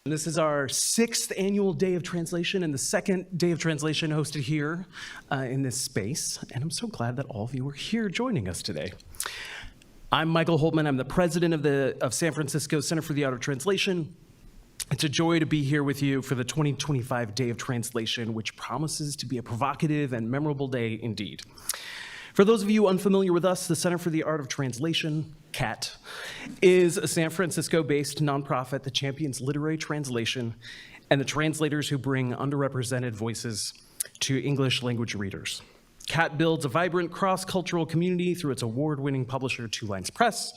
This is our 6th annual Day of Translation and the 2nd Day of Translation hosted here in this space. And I'm so glad that all of you are here joining us today. I'm Michael Holtman. I'm the president of San Francisco Center for the Art of Translation. It's a joy to be here with you for the 2025 Day of Translation, which promises to be a provocative and memorable day indeed. For those of you unfamiliar with us, the Center for the Art of Translation, CAT, is a San Francisco-based nonprofit that champions literary translation and the translators who bring underrepresented voices to English language readers. CAT builds a vibrant cross-cultural community through its award-winning publisher, Two Lines Press,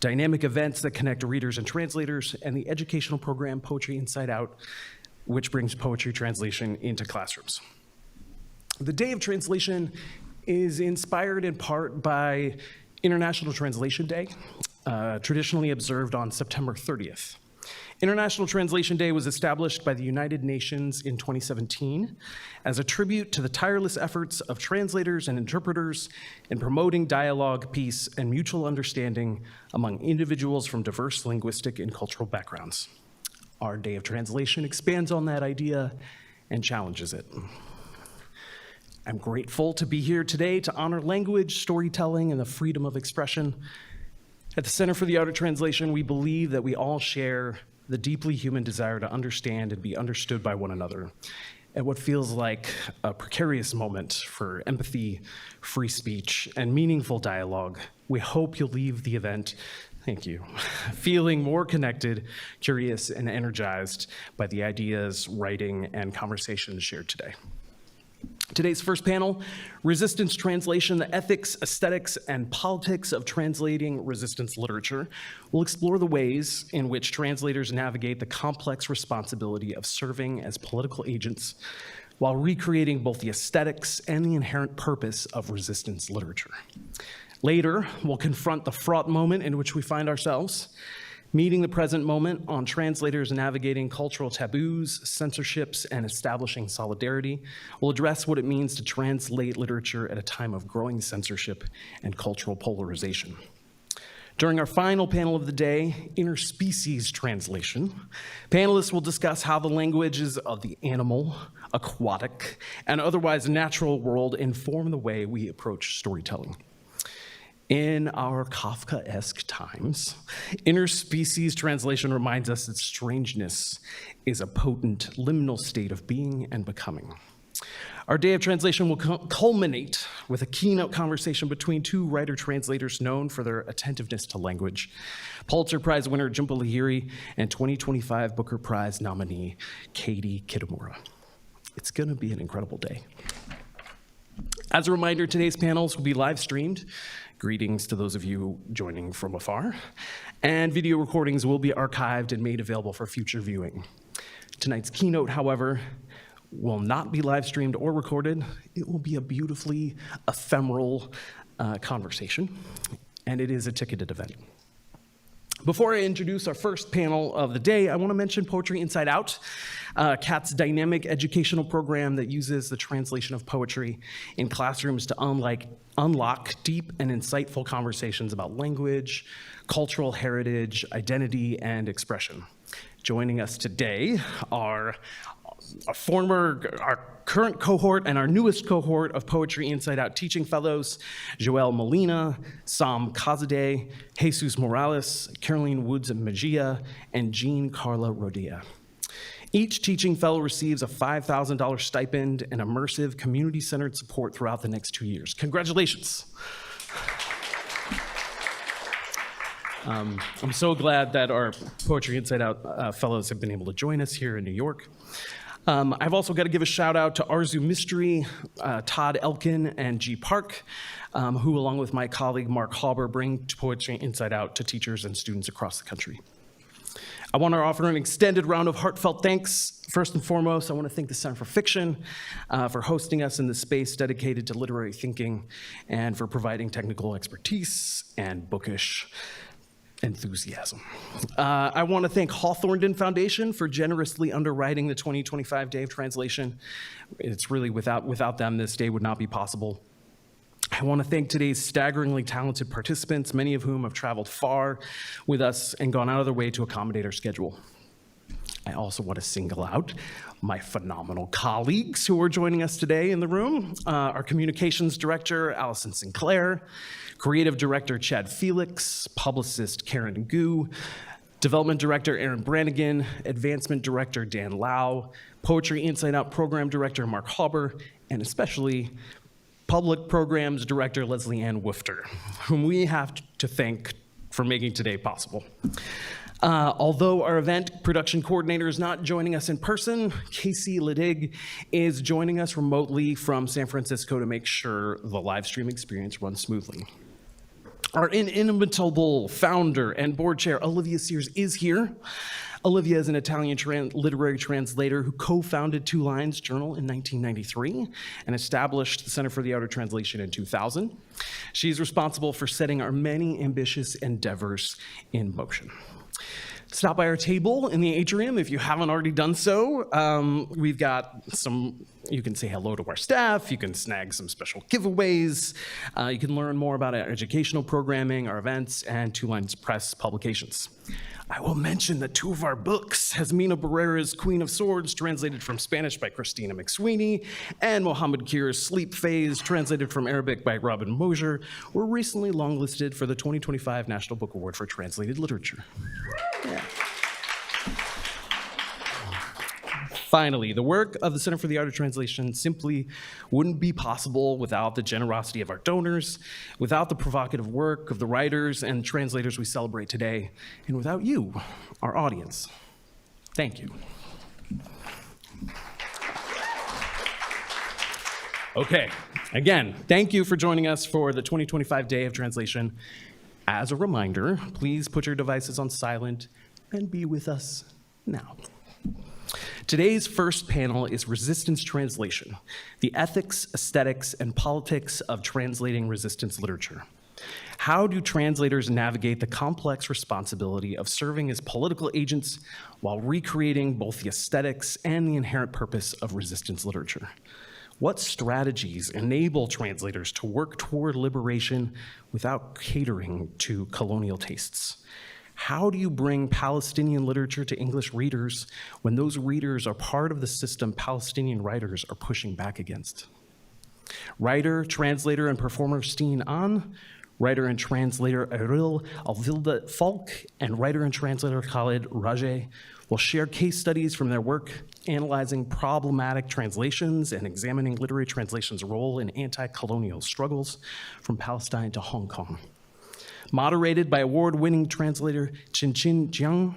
dynamic events that connect readers and translators, and the educational program Poetry Inside Out, which brings poetry translation into classrooms. The Day of Translation is inspired in part by International Translation Day, traditionally observed on September 30th. International Translation Day was established by the United Nations in 2017 as a tribute to the tireless efforts of translators and interpreters in promoting dialogue, peace, and mutual understanding among individuals from diverse linguistic and cultural backgrounds. Our Day of Translation expands on that idea and challenges it. I'm grateful to be here today to honor language, storytelling, and the freedom of expression. At the Center for the Art of Translation, we believe that we all share the deeply human desire to understand and be understood by one another at what feels like a precarious moment for empathy, free speech, and meaningful dialogue. We hope you'll leave the event, thank you, feeling more connected, curious, and energized by the ideas, writing, and conversations shared today. Today's first panel, Resistance Translation, the Ethics, Aesthetics, and Politics of Translating Resistance Literature, will explore the ways in which translators navigate the complex responsibility of serving as political agents while recreating both the aesthetics and the inherent purpose of resistance literature. Later, we'll confront the fraught moment in which we find ourselves, meeting the present moment on translators navigating cultural taboos, censorships, and establishing solidarity. We'll address what it means to translate literature at a time of growing censorship and cultural polarization. During our final panel of the day, Interspecies Translation, panelists will discuss how the languages of the animal, aquatic, and otherwise natural world inform the way we approach storytelling. In our Kafkaesque times, Interspecies Translation reminds us that strangeness is a potent liminal state of being and becoming. Our Day of Translation will culminate with a keynote conversation between two writer-translators known for their attentiveness to language, Pulitzer Prize winner Jhumpa Lahiri and 2025 Booker Prize nominee Katie Kitamura. It's gonna be an incredible day. As a reminder, today's panels will be live streamed. Greetings to those of you joining from afar. And video recordings will be archived and made available for future viewing. Tonight's keynote, however, will not be live streamed or recorded. It will be a beautifully ephemeral conversation, and it is a ticketed event. Before I introduce our first panel of the day, I want to mention Poetry Inside Out, CAT's dynamic educational program that uses the translation of poetry in classrooms to unlock deep and insightful conversations about language, cultural heritage, identity, and expression. Joining us today are our current cohort and our newest cohort of Poetry Inside Out teaching fellows, Joel Molina, Sam Kazadeh, Jesus Morales, Caroline Woods Mejia, and Jean Carla Rodia. Each teaching fellow receives a $5,000 stipend and immersive community-centered support throughout the next 2 years. Congratulations. I'm so glad that our Poetry Inside Out fellows have been able to join us here in New York. I've also got to give a shout out to Arzu Mystery, Todd Elkin, and G. Park, who along with my colleague Mark Hauber bring Poetry Inside Out to teachers and students across the country. I want to offer an extended round of heartfelt thanks. First and foremost, I want to thank the Center for Fiction for hosting us in this space dedicated to literary thinking and for providing technical expertise and bookish enthusiasm. I want to thank Hawthornden Foundation for generously underwriting the 2025 Day of Translation. It's really without them, this day would not be possible. I want to thank today's staggeringly talented participants, many of whom have traveled far with us and gone out of their way to accommodate our schedule. I also want to single out my phenomenal colleagues who are joining us today in the room. Our communications director, Allison Sinclair, creative director, Chad Felix, publicist, Karen Gu, development director, Aaron Brannigan, advancement director, Dan Lau, Poetry Inside Out program director, Mark Hauber, and especially public programs director, Leslie Ann Woofter, whom we have to thank for making today possible. Although our event production coordinator is not joining us in person, Casey Ledig is joining us remotely from San Francisco to make sure the live stream experience runs smoothly. Our inimitable founder and board chair, Olivia Sears, is here. Olivia is an Italian literary translator who co-founded Two Lines Journal in 1993 and established the Center for the Art of Translation in 2000. She's responsible for setting our many ambitious endeavors in motion. Stop by our table in the atrium if you haven't already done so. We've got you can say hello to our staff, you can snag some special giveaways, you can learn more about our educational programming, our events, and Two Lines Press publications. I will mention that 2 of our books, Jasmina Barrera's Queen of Swords, translated from Spanish by Christina McSweeney, and Mohammed Kir's Sleep Phase, translated from Arabic by Robin Mosier, were recently longlisted for the 2025 National Book Award for Translated Literature. Yeah. Finally, the work of the Center for the Art of Translation simply wouldn't be possible without the generosity of our donors, without the provocative work of the writers and translators we celebrate today, and without you, our audience. Thank you. Okay, again, thank you for joining us for the 2025 Day of Translation. As a reminder, please put your devices on silent and be with us now. Today's first panel is Resistance Translation, the ethics, aesthetics, and politics of translating resistance literature. How do translators navigate the complex responsibility of serving as political agents while recreating both the aesthetics and the inherent purpose of resistance literature? What strategies enable translators to work toward liberation without catering to colonial tastes? How do you bring Palestinian literature to English readers when those readers are part of the system Palestinian writers are pushing back against? Writer, translator, and performer Stine An, writer and translator Eirill Alvilde Falck, and writer and translator Khaled Rajeh will share case studies from their work analyzing problematic translations and examining literary translation's role in anti-colonial struggles from Palestine to Hong Kong. Moderated by award-winning translator Chenxin Jiang,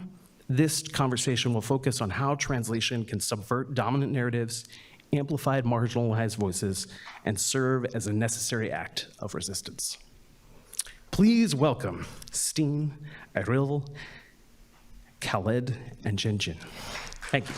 this conversation will focus on how translation can subvert dominant narratives, amplify marginalized voices, and serve as a necessary act of resistance. Please welcome Stine, Eirill, Khaled, and Chenxin. Thank you.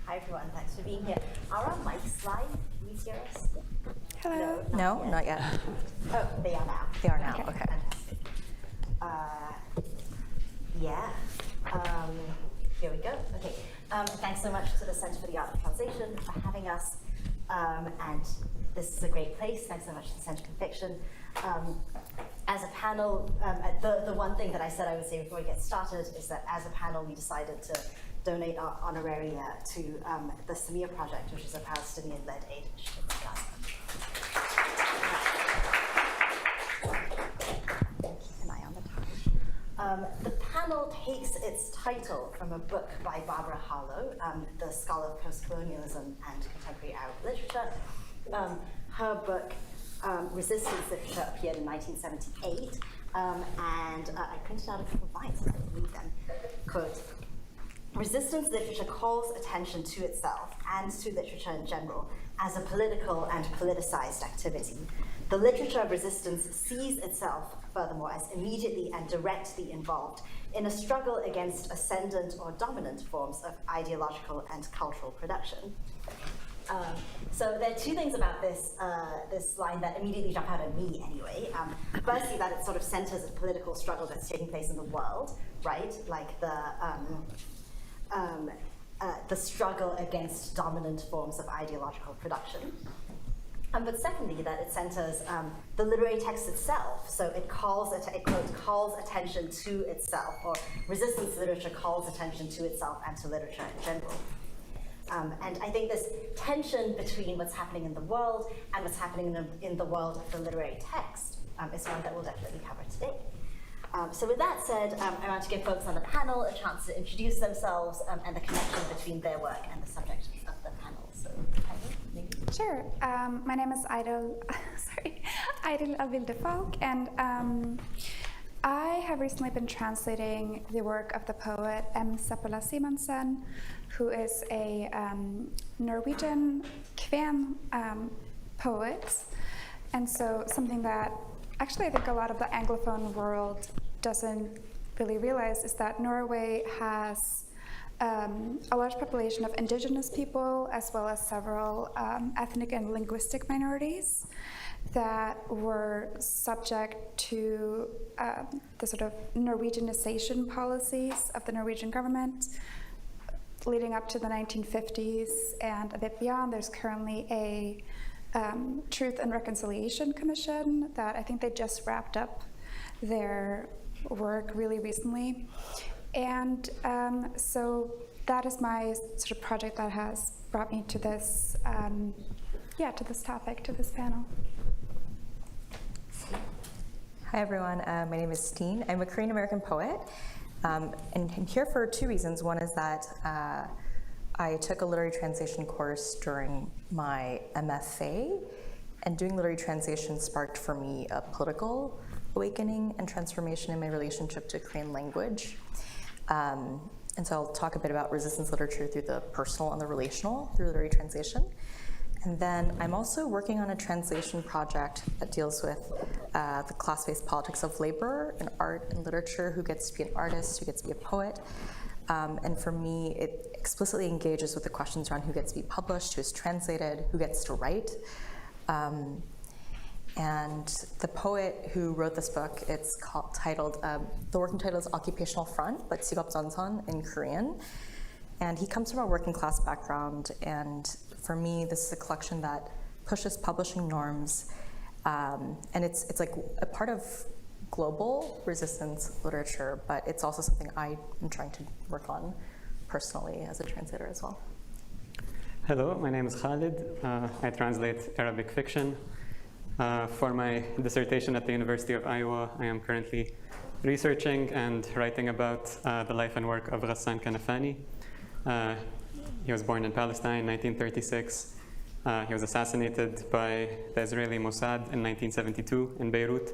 Hi everyone, thanks for being here. Are our mics live? Can you hear us? Hello. No, not yet. Oh, they are now. They are now, okay. Fantastic. Here we go. Okay. Thanks so much to the Center for the Art of Translation for having us. And this is a great place. Thanks so much to the Center for Fiction. As a panel, the one thing that I said I would say before we get started is that as a panel, we decided to donate our honoraria to the Samir Project, which is a Palestinian-led aid initiative in Gaza. Keep an eye on the time. The panel takes its title from a book by Barbara Harlow, the scholar of post-colonialism and contemporary Arab literature. Her book, Resistance Literature, appeared in 1978, and I printed out a couple of lines, so I can read them. Quote, resistance literature calls attention to itself and to literature in general as a political and politicized activity. The literature of resistance sees itself, furthermore, as immediately and directly involved in a struggle against ascendant or dominant forms of ideological and cultural production. So there are two things about this this line that immediately jump out at me anyway. Firstly, that it sort of centers a political struggle that's taking place in the world, right? Like the struggle against dominant forms of ideological production. But secondly, that it centers the literary text itself. So it calls, it quote, calls attention to itself, or resistance literature calls attention to itself and to literature in general. And I think this tension between what's happening in the world and what's happening in the world of the literary text is one that we'll definitely cover today. So with that said, I want to give folks on the panel a chance to introduce themselves and the connection between their work and the subject of the panel. So, maybe. Sure. My name is Eirill Alvilde Falck, and I have recently been translating the work of the poet M. Seppala Simonsen, who is a Norwegian Kven poet. And so something that actually I think a lot of the Anglophone world doesn't really realize is that Norway has a large population of indigenous people, as well as several ethnic and linguistic minorities that were subject to the sort of Norwegianization policies of the Norwegian government leading up to the 1950s and a bit beyond. There's currently a Truth and Reconciliation Commission that I think they just wrapped up their work really recently. And so that is my sort of project that has brought me to this, to this topic, to this panel. Hi everyone, my name is Stine. I'm a Korean American poet, and I'm here for two reasons. One is that I took a literary translation course during my MFA, and doing literary translation sparked for me a political awakening and transformation in my relationship to Korean language. And so I'll talk a bit about resistance literature through the personal and the relational through literary translation. And then I'm also working on a translation project that deals with the class-based politics of labor in art and literature, who gets to be an artist, who gets to be a poet. And for me, it explicitly engages with the questions around who gets to be published, who's translated, who gets to write. And the poet who wrote this book, it's titled, the working title is Occupational Front, but Sigop Zonson in Korean. And he comes from a working class background, and for me, this is a collection that pushes publishing norms, and it's like a part of global resistance literature, but it's also something I am trying to work on personally as a translator as well. Hello, my name is Khaled. I translate Arabic fiction. For my dissertation at the University of Iowa, I am currently researching and writing about the life and work of Ghassan Kanafani. He was born in Palestine in 1936. He was assassinated by the Israeli Mossad in 1972 in Beirut.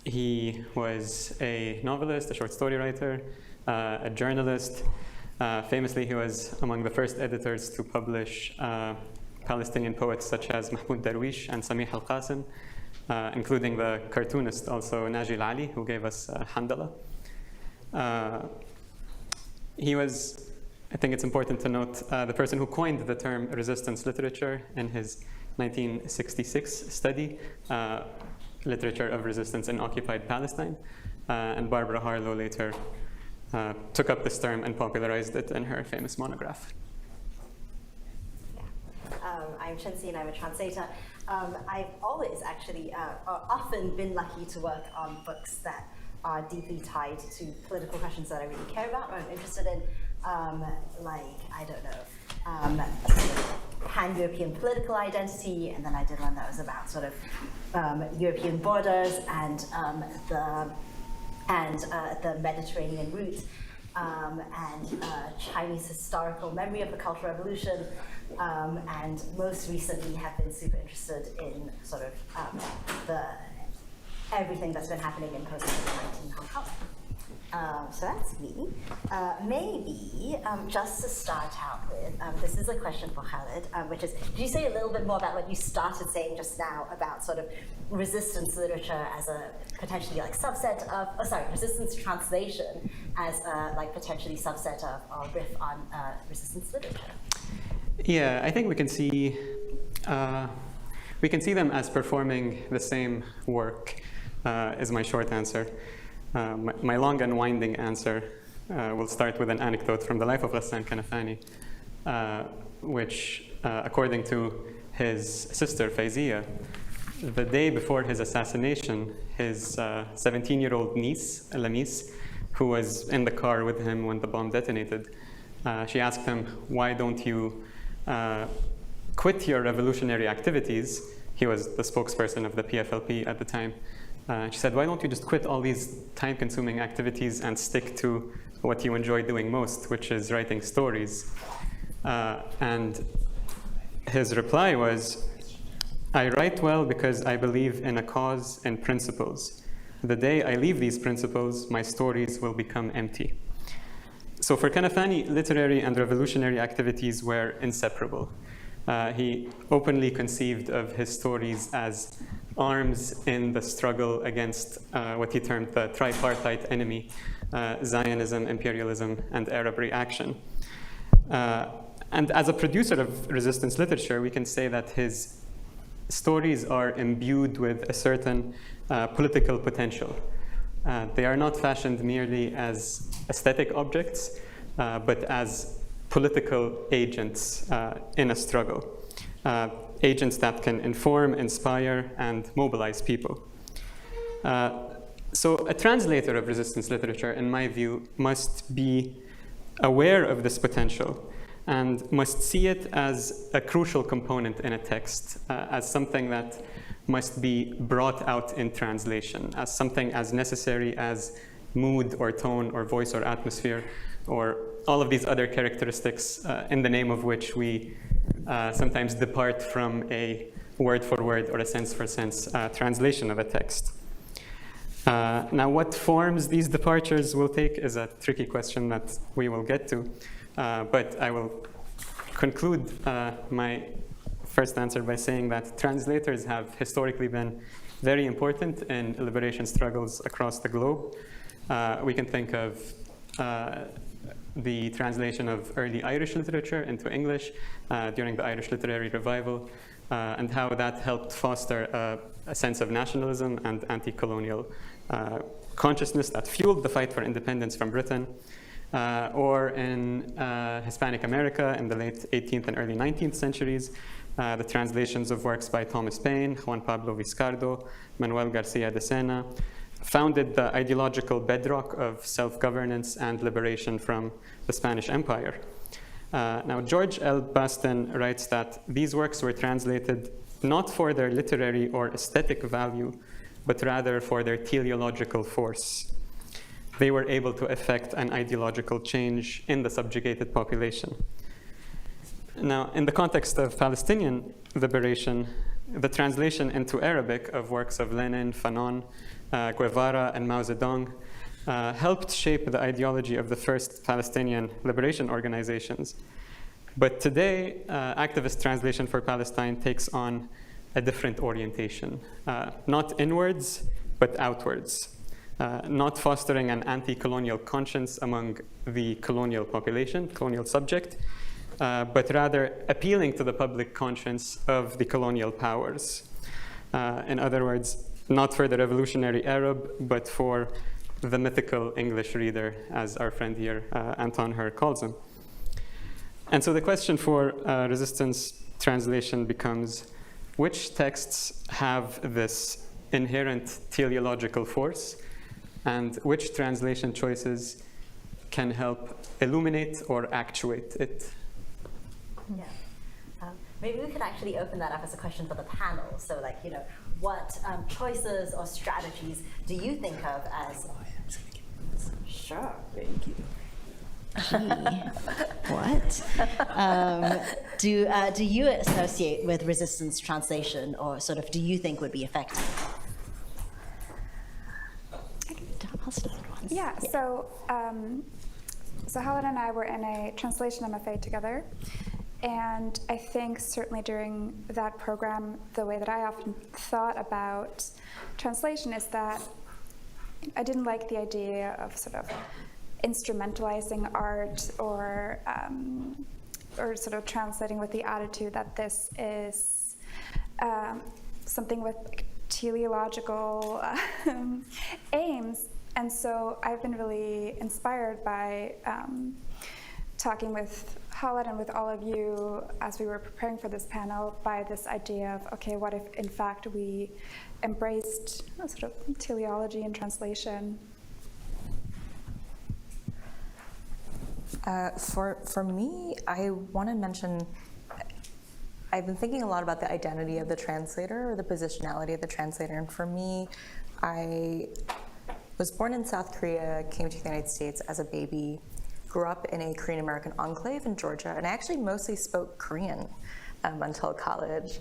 He was a novelist, a short story writer, a journalist. Famously, he was among the first editors to publish Palestinian poets such as Mahmoud Darwish and Samih al-Qasim, including the cartoonist also Najil Ali, who gave us Handala. He was, I think it's important to note, the person who coined the term resistance literature in his 1966 study, Literature of Resistance in Occupied Palestine. And Barbara Harlow later took up this term and popularized it in her famous monograph. I'm Chenxin, I'm a translator. I've always actually, often been lucky to work on books that are deeply tied to political questions that I really care about, or I'm interested in, like, I don't know, pan-European political identity, and then I did one that was about sort of European borders and the Mediterranean route, and Chinese historical memory of the Cultural Revolution, and most recently have been super interested in sort of everything that's been happening in post-COVID-19 Hong Kong. So that's me. Maybe just to start out with, this is a question for Khaled, which is, could you say a little bit more about what you started saying just now about sort of resistance literature as a potentially like subset of, resistance translation as a like potentially subset of or riff on resistance literature? Yeah, I think we can see them as performing the same work, is my short answer. My long and winding answer will start with an anecdote from the life of Ghassan Kanafani, which, according to his sister Faiziya, the day before his assassination, his 17-year-old niece, Lamis, who was in the car with him when the bomb detonated, she asked him, why don't you quit your revolutionary activities? He was the spokesperson of the PFLP at the time. She said, why don't you just quit all these time-consuming activities and stick to what you enjoy doing most, which is writing stories? And his reply was, I write well because I believe in a cause and principles. The day I leave these principles, my stories will become empty. So for Kanafani, literary and revolutionary activities were inseparable. He openly conceived of his stories as arms in the struggle against what he termed the tripartite enemy, Zionism, imperialism, and Arab reaction. And as a producer of resistance literature, we can say that his stories are imbued with a certain political potential. They are not fashioned merely as aesthetic objects, but as political agents in a struggle. Agents that can inform, inspire, and mobilize people. So a translator of resistance literature, in my view, must be aware of this potential and must see it as a crucial component in a text, as something that must be brought out in translation, as something as necessary as mood or tone or voice or atmosphere, or all of these other characteristics in the name of which we sometimes depart from a word-for-word or a sense-for-sense translation of a text. Now, what forms these departures will take is a tricky question that we will get to. But I will conclude my first answer by saying that translators have historically been very important in liberation struggles across the globe. We can think of the translation of early Irish literature into English during the Irish Literary Revival, and how that helped foster a sense of nationalism and anti-colonial consciousness that fueled the fight for independence from Britain. Or in Hispanic America in the late 18th and early 19th centuries, the translations of works by Thomas Paine, Juan Pablo Vizcardo, Manuel Garcia de Sena, founded the ideological bedrock of self-governance and liberation from the Spanish Empire. Now, George L. Baston writes that these works were translated not for their literary or aesthetic value, but rather for their teleological force. They were able to effect an ideological change in the subjugated population. Now, in the context of Palestinian liberation, the translation into Arabic of works of Lenin, Fanon, Guevara, and Mao Zedong helped shape the ideology of the first Palestinian liberation organizations. But today, activist translation for Palestine takes on a different orientation, not inwards, but outwards. Not fostering an anti-colonial conscience among the colonial population, colonial subject, but rather appealing to the public conscience of the colonial powers. In other words, not for the revolutionary Arab, but for the mythical English reader, as our friend here, Anton Her, calls him. And so the question for resistance translation becomes, which texts have this inherent teleological force, and which translation choices can help illuminate or actuate it? Yeah. Maybe we could actually open that up as a question for the panel. So, like, you know, what choices or strategies do you think of as? Sure. Thank you. What do you associate with resistance translation, or sort of do you think would be effective? I'll start once. Yeah. So Khaled and I were in a translation MFA together, and I think certainly during that program, the way that I often thought about translation is that I didn't like the idea of sort of instrumentalizing art or sort of translating with the attitude that this is something with teleological aims. And so I've been really inspired by talking with Khaled and with all of you as we were preparing for this panel by this idea of, okay, what if in fact we embraced a sort of teleology and translation? For me, I want to mention, I've been thinking a lot about the identity of the translator or the positionality of the translator. And for me, I was born in South Korea, came to the United States as a baby, grew up in a Korean American enclave in Georgia, and I actually mostly spoke Korean until college.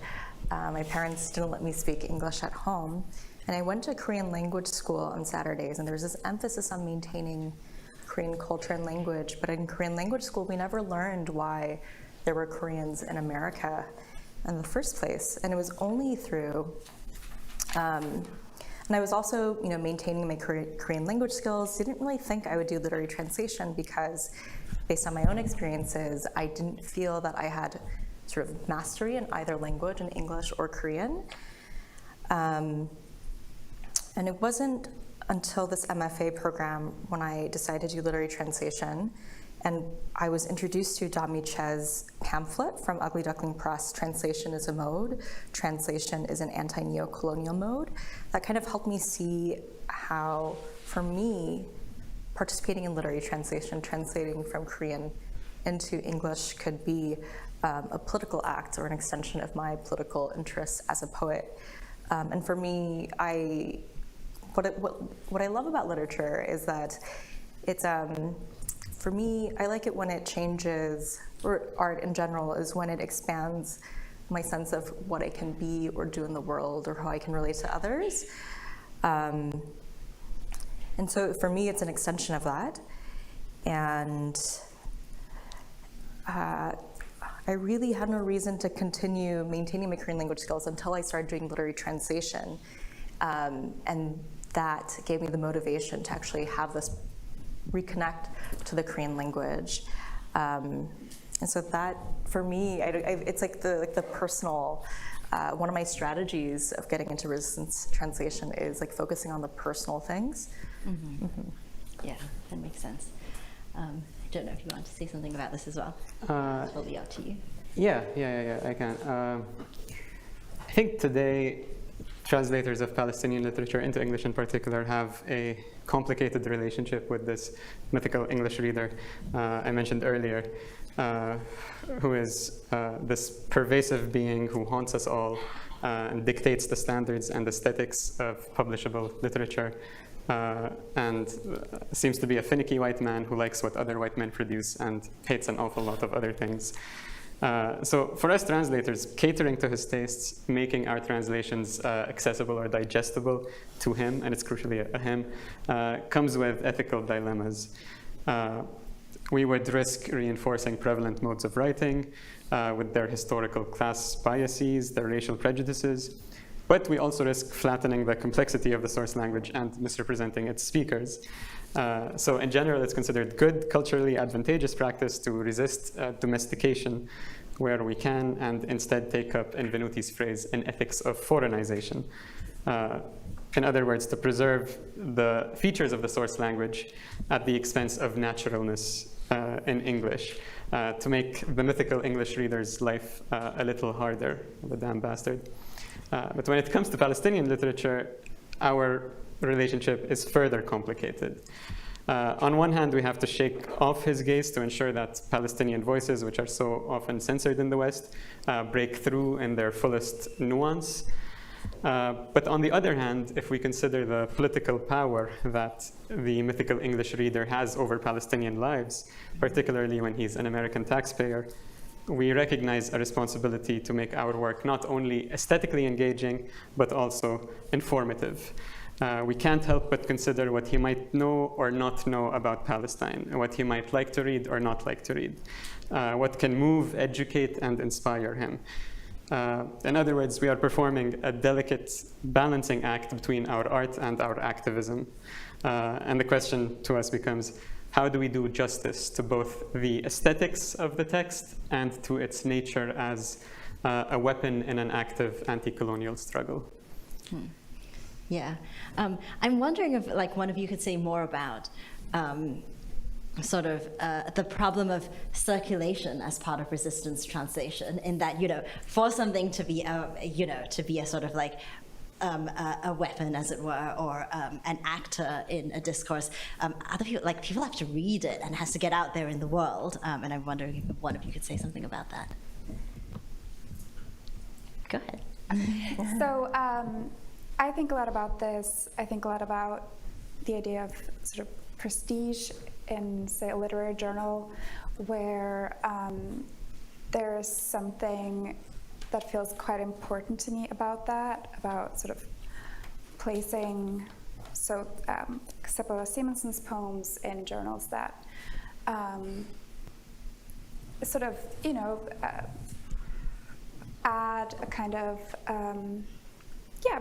My parents didn't let me speak English at home, and I went to Korean language school on Saturdays, and there was this emphasis on maintaining Korean culture and language, but in Korean language school, we never learned why there were Koreans in America in the first place, and it was only through, and I was also, maintaining my Korean language skills. Didn't really think I would do literary translation because, based on my own experiences, I didn't feel that I had sort of mastery in either language, in English or Korean. And it wasn't until this MFA program when I decided to do literary translation, and I was introduced to Dami Che's pamphlet from Ugly Duckling Press, Translation is a Mode, Translation is an Anti-Colonial Mode. That kind of helped me see how, for me, participating in literary translation, translating from Korean into English could be a political act or an extension of my political interests as a poet. And for me, what I love about literature is that it's, for me, I like it when it changes, or art in general, is when it expands my sense of what I can be or do in the world or how I can relate to others. And so for me, it's an extension of that. And I really had no reason to continue maintaining my Korean language skills until I started doing literary translation. And that gave me the motivation to actually have this reconnect to the Korean language. And so that, for me, it's like the personal, one of my strategies of getting into resistance translation is like focusing on the personal things. Mm-hmm. Mm-hmm. Yeah, that makes sense. I don't know if you want to say something about this as well. It will be up to you. Yeah, I can. I think today, translators of Palestinian literature into English in particular have a complicated relationship with this mythical English reader I mentioned earlier, who is this pervasive being who haunts us all and dictates the standards and aesthetics of publishable literature, and seems to be a finicky white man who likes what other white men produce and hates an awful lot of other things. So for us translators, catering to his tastes, making our translations accessible or digestible to him, and it's crucially a him, comes with ethical dilemmas. We would risk reinforcing prevalent modes of writing with their historical class biases, their racial prejudices, but we also risk flattening the complexity of the source language and misrepresenting its speakers. So in general, it's considered good, culturally advantageous practice to resist domestication where we can, and instead take up, in Venuti's phrase, an ethics of foreignization. In other words, to preserve the features of the source language at the expense of naturalness in English, to make the mythical English reader's life a little harder, the damn bastard. But when it comes to Palestinian literature, our relationship is further complicated. On one hand, we have to shake off his gaze to ensure that Palestinian voices, which are so often censored in the West, break through in their fullest nuance. But on the other hand, if we consider the political power that the mythical English reader has over Palestinian lives, particularly when he's an American taxpayer, we recognize a responsibility to make our work not only aesthetically engaging, but also informative. We can't help but consider what he might know or not know about Palestine, what he might like to read or not like to read, what can move, educate, and inspire him. In other words, we are performing a delicate balancing act between our art and our activism. And the question to us becomes, how do we do justice to both the aesthetics of the text and to its nature as a weapon in an active anti-colonial struggle? Yeah. I'm wondering if one of you could say more about the problem of circulation as part of resistance translation, in that, for something to be a sort of a weapon, as it were, or an actor in a discourse, other people, people have to read it and it has to get out there in the world. And I'm wondering if one of you could say something about that. Go ahead. So I think a lot about this. I think a lot about the idea of sort of prestige in, say, a literary journal, where there's something that feels quite important to me about that, about sort of placing, Sepola Simonson's poems in journals that sort of, add a kind of,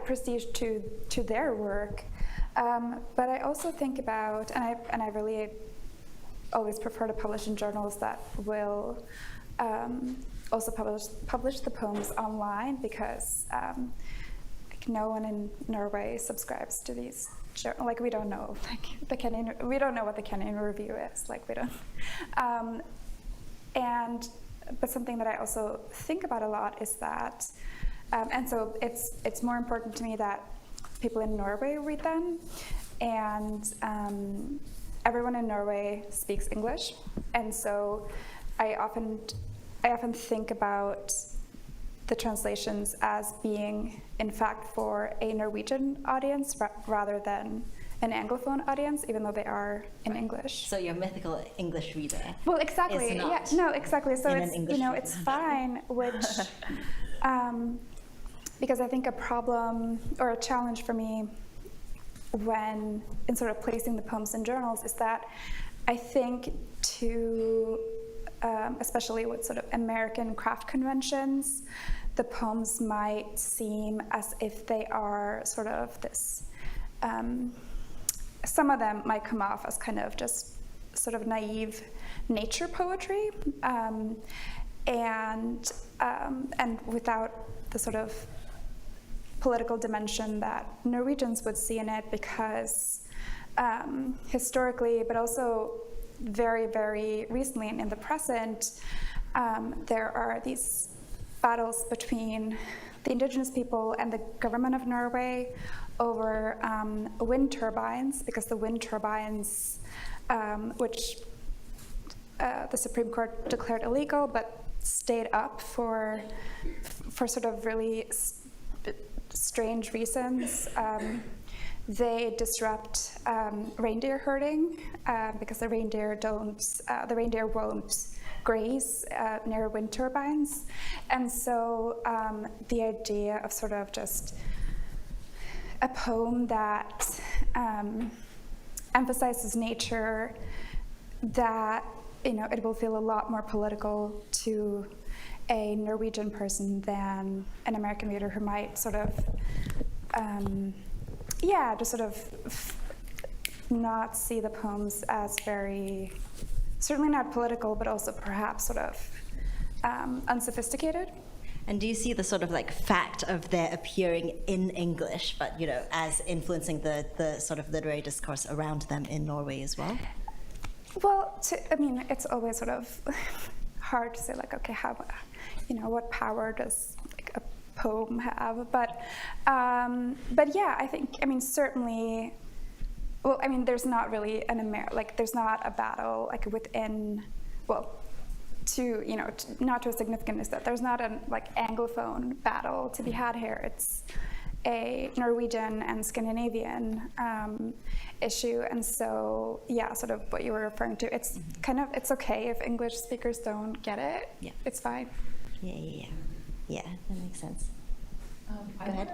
prestige to their work. But I also think about, and I really always prefer to publish in journals that will also publish the poems online, because no one in Norway subscribes to these. We don't know, we don't know what the Kenyan Review is. We don't. But something that I also think about a lot is that, and so it's more important to me that people in Norway read them, and everyone in Norway speaks English, and so I often think about the translations as being, in fact, for a Norwegian audience rather than an Anglophone audience, even though they are in English. So your mythical English reader. Well, exactly. Yeah. No, exactly. So it's it's fine, which because I think a problem or a challenge for me when in sort of placing the poems in journals is that I think especially with sort of American craft conventions, the poems might seem as if they are sort of this, some of them might come off as kind of just sort of naive nature poetry, and without the sort of political dimension that Norwegians would see in it, because historically, but also very, very recently and in the present, there are these battles between the indigenous people and the government of Norway over wind turbines, because the wind turbines, which the Supreme Court declared illegal, but stayed up for sort of really strange reasons. They disrupt reindeer herding because the reindeer won't graze near wind turbines, and so the idea of sort of just a poem that emphasizes nature, that it will feel a lot more political to a Norwegian person than an American reader who might sort of just sort of not see the poems as very, certainly not political, but also perhaps sort of unsophisticated. And do you see the sort of fact of their appearing in English, but as influencing the sort of literary discourse around them in Norway as well? Well, it's always sort of hard to say okay, how, what power does a poem have? But yeah, I think, certainly, well, there's not really there's not a battle within, well, not to a significant extent, there's not an Anglophone battle to be had here. It's a Norwegian and Scandinavian issue, and so yeah, sort of what you were referring to. It's it's okay if English speakers don't get it. Yeah, it's fine. Yeah, that makes sense. Go ahead.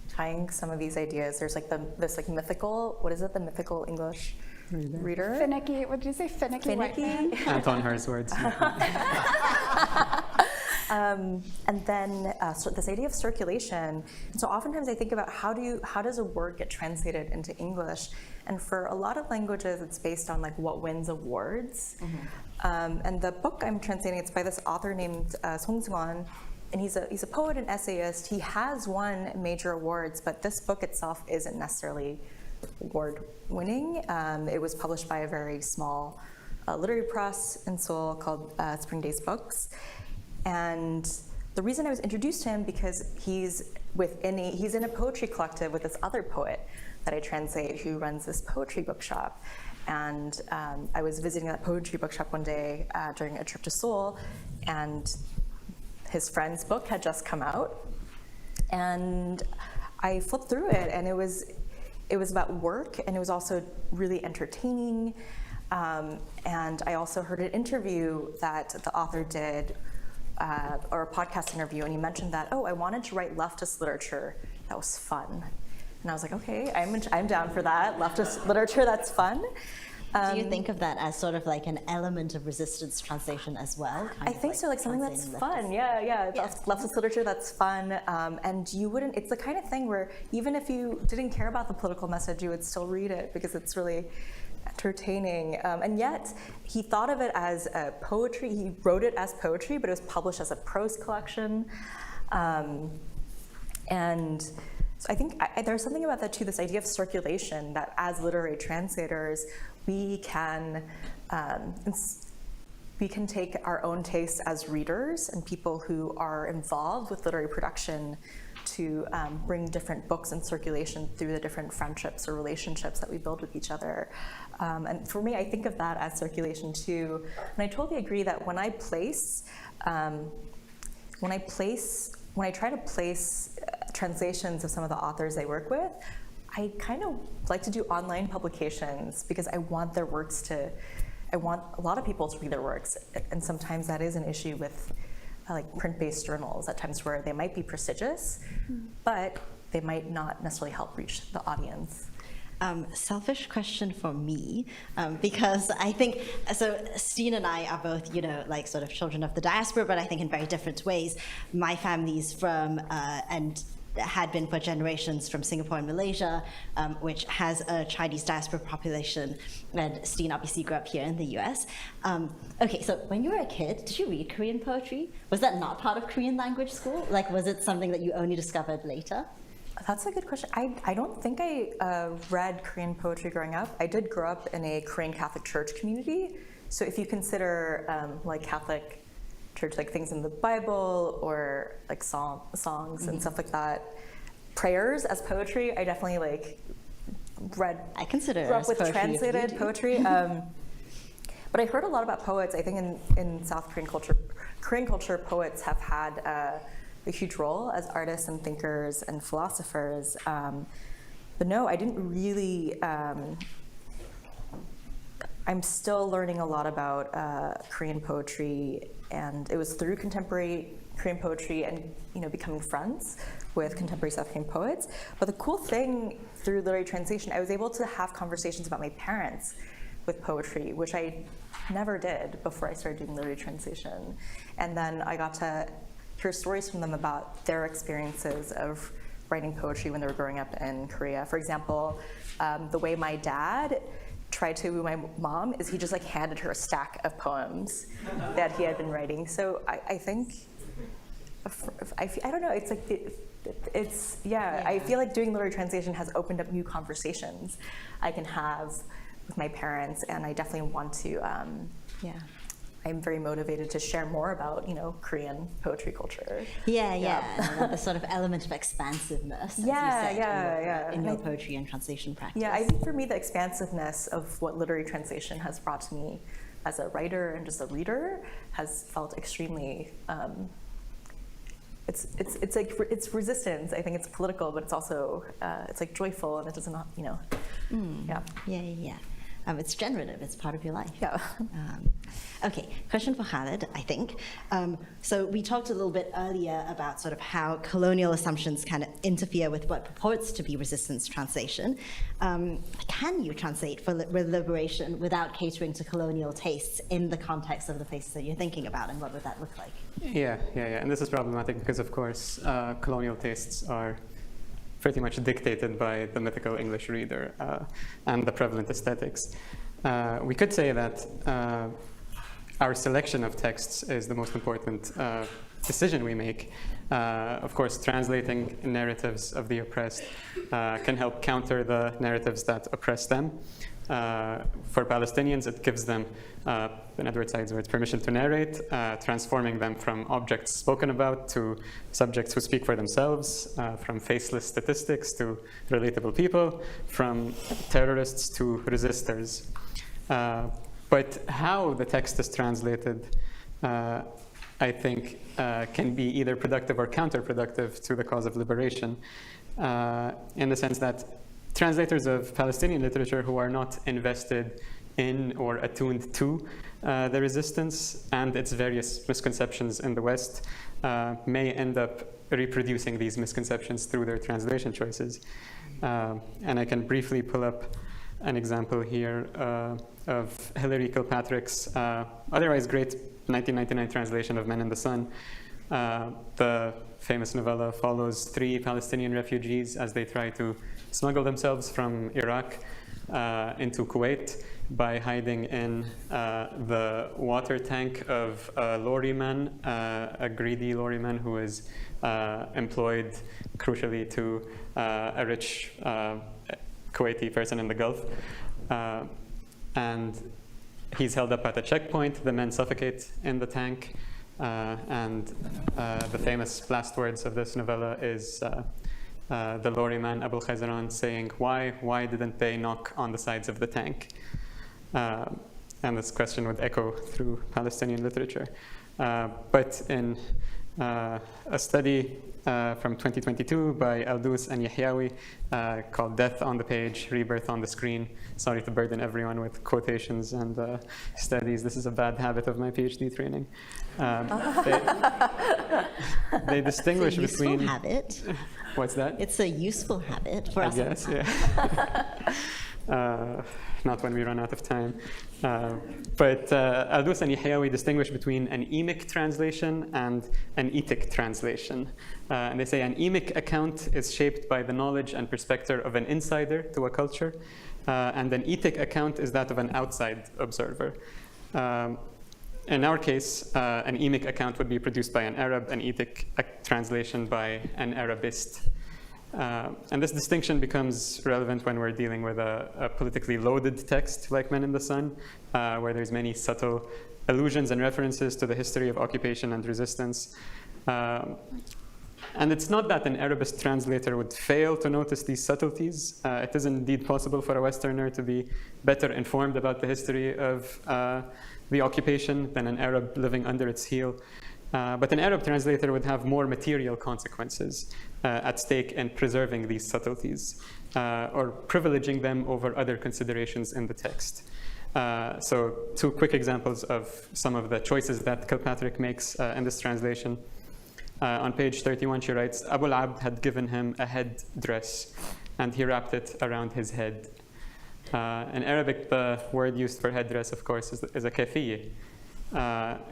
Tying some of these ideas, there's this mythical, what is it? The mythical English reader? Finicky. What did you say? Finicky. Finicky. Anton Her's words. And then so this idea of circulation. And so oftentimes I think about how does a word get translated into English? And for a lot of languages, it's based on like what wins awards. And the book I'm translating, it's by this author named Chenxin Jiang, and he's a poet and essayist. He has won major awards, but this book itself isn't necessarily award-winning. It was published by a very small literary press in Seoul called Spring Days Books. And the reason I was introduced to him because he's in a poetry collective with this other poet that I translate who runs this poetry bookshop. And I was visiting that poetry bookshop one day during a trip to Seoul, and his friend's book had just come out. And I flipped through it, and it was about work, and it was also really entertaining. And I also heard an interview that the author did, or a podcast interview, and he mentioned that, I wanted to write leftist literature that was fun. And I was like, okay, I'm down for that. Leftist literature that's fun. Do you think of that as sort of like an element of resistance translation as well? I think so, like something that's fun. Yeah. Leftist literature that's fun. And you wouldn't, it's the kind of thing where even if you didn't care about the political message, you would still read it because it's really entertaining. And yet, he thought of it as poetry. He wrote it as poetry, but it was published as a prose collection. And so I think there's something about that too, this idea of circulation, that as literary translators, we can take our own tastes as readers and people who are involved with literary production to bring different books in circulation through the different friendships or relationships that we build with each other. And for me, I think of that as circulation too. And I totally agree that when I try to place translations of some of the authors I work with, I kind of like to do online publications because I want I want a lot of people to read their works. And sometimes that is an issue with like print-based journals at times where they might be prestigious, but they might not necessarily help reach the audience. Selfish question for me, because I think, so Stine and I are both, like sort of children of the diaspora, but I think in very different ways. My family's from, and had been for generations, from Singapore and Malaysia, which has a Chinese diaspora population, and Stine obviously grew up here in the US. Okay, so when you were a kid, did you read Korean poetry? Was that not part of Korean language school? Like, was it something that you only discovered later? That's a good question. I don't think I read Korean poetry growing up. I did grow up in a Korean Catholic Church community. So if you consider like Catholic Church, like things in the Bible or like songs and stuff like that, prayers as poetry, I definitely like read. I consider grew it up as with poetry translated poetry. But I heard a lot about poets. I think in South Korean culture, poets have had a huge role as artists and thinkers and philosophers. But no, I didn't really, I'm still learning a lot about Korean poetry, and it was through contemporary Korean poetry and becoming friends with contemporary South Korean poets. But the cool thing through literary translation, I was able to have conversations about my parents with poetry, which I never did before I started doing literary translation. And then I got to hear stories from them about their experiences of writing poetry when they were growing up in Korea. For example, the way my dad tried to woo my mom is he just like handed her a stack of poems that he had been writing. So I think, I don't know, it's like, I feel like doing literary translation has opened up new conversations I can have with my parents, and I definitely want to, I'm very motivated to share more about, Korean poetry culture. And the sort of element of expansiveness, as you said, in your poetry and translation practice. Yeah, I think for me the expansiveness of what literary translation has brought to me as a writer and just a reader has felt extremely, it's like, it's resistance. I think it's political, but it's also, it's like joyful, and it doesn't, It's generative, it's part of your life. Yeah. Okay, question for Khaled, I think. So we talked a little bit earlier about sort of how colonial assumptions kind of interfere with what purports to be resistance translation. Can you translate for liberation without catering to colonial tastes in the context of the places that you're thinking about, and what would that look like? Yeah. And this is problematic because, of course, colonial tastes are pretty much dictated by the mythical English reader and the prevalent aesthetics. We could say that our selection of texts is the most important decision we make. Of course, translating narratives of the oppressed can help counter the narratives that oppress them. For Palestinians, it gives them, in Edward Said's words, permission to narrate, transforming them from objects spoken about to subjects who speak for themselves, from faceless statistics to relatable people, from terrorists to resistors. But how the text is translated, I think, can be either productive or counterproductive to the cause of liberation, in the sense that translators of Palestinian literature who are not invested in or attuned to the resistance and its various misconceptions in the West may end up reproducing these misconceptions through their translation choices. And I can briefly pull up an example here of Hilary Kilpatrick's otherwise great 1999 translation of Men in the Sun. The famous novella follows 3 Palestinian refugees as they try to smuggle themselves from Iraq into Kuwait by hiding in the water tank of a lorryman, a greedy lorryman who is employed, crucially, to a rich Kuwaiti person in the Gulf. And he's held up at a checkpoint. The men suffocate in the tank. And the famous last words of this novella is the lorryman Abu Khayzaran saying, why didn't they knock on the sides of the tank? And this question would echo through Palestinian literature. But in a study from 2022 by Aldous and Yahyaoui called Death on the Page, Rebirth on the Screen. Sorry to burden everyone with quotations and studies. This is a bad habit of my PhD training. They distinguish between... It's a useful habit. What's that? It's a useful habit for us. Yes, yeah. Not when we run out of time. But Aldous and Yahyaoui distinguish between an emic translation and an etic translation. And they say an emic account is shaped by the knowledge and perspective of an insider to a culture, and an etic account is that of an outside observer. In our case, an emic account would be produced by an Arab, an etic translation by an Arabist. And this distinction becomes relevant when we're dealing with a politically loaded text like Men in the Sun, where there's many subtle allusions and references to the history of occupation and resistance. And it's not that an Arabist translator would fail to notice these subtleties. It is indeed possible for a Westerner to be better informed about the history of the occupation than an Arab living under its heel. But an Arab translator would have more material consequences at stake in preserving these subtleties or privileging them over other considerations in the text. So 2 quick examples of some of the choices that Kilpatrick makes in this translation. On page 31, she writes, Abu al-Abd had given him a head dress, and he wrapped it around his head. In Arabic, the word used for headdress, of course, is a kafiyya,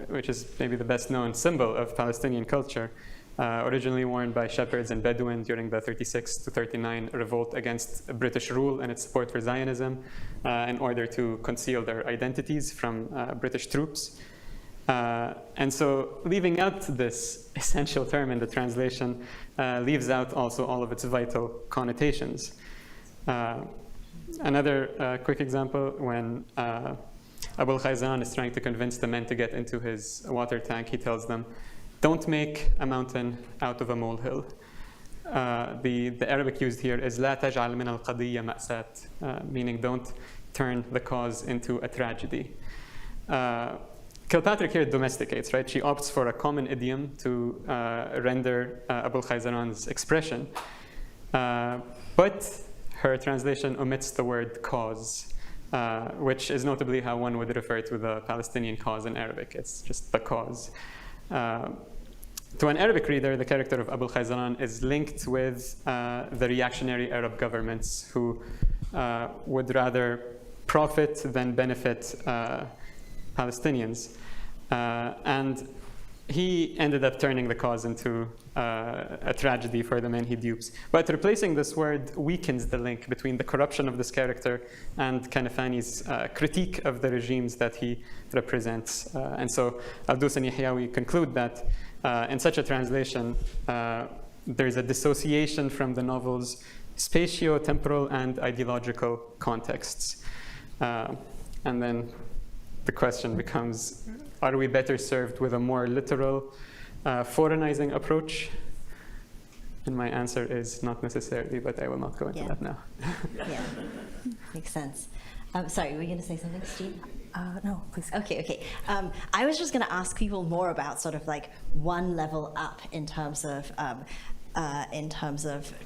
which is maybe the best known symbol of Palestinian culture, originally worn by shepherds and Bedouin during the 36 to 39 revolt against British rule and its support for Zionism in order to conceal their identities from British troops. And so leaving out this essential term in the translation leaves out also all of its vital connotations. Another quick example, when Abu Khayzaran is trying to convince the men to get into his water tank, he tells them, don't make a mountain out of a molehill. The Arabic used here is لا تجعل من القضية مأساة, meaning don't turn the cause into a tragedy. Kilpatrick here domesticates, right? She opts for a common idiom to render Abu Khayzaran's expression. But her translation omits the word cause. which is notably how one would refer to the Palestinian cause in Arabic. It's just the cause. To an Arabic reader, the character of Abu al-Khayzaran is linked with the reactionary Arab governments who would rather profit than benefit Palestinians. And he ended up turning the cause into a tragedy for the men he dupes. But replacing this word weakens the link between the corruption of this character and Kanafani's critique of the regimes that he represents. And so Aldous and Yahyawi conclude that in such a translation, there's a dissociation from the novel's spatio-temporal and ideological contexts. And then the question becomes, are we better served with a more literal, foreignizing approach? And my answer is not necessarily, but I will not go into that now. Yeah, makes sense. Sorry, were you going to say something, Steve? No, please. Okay. I was just going to ask people more about sort of like one level up in terms of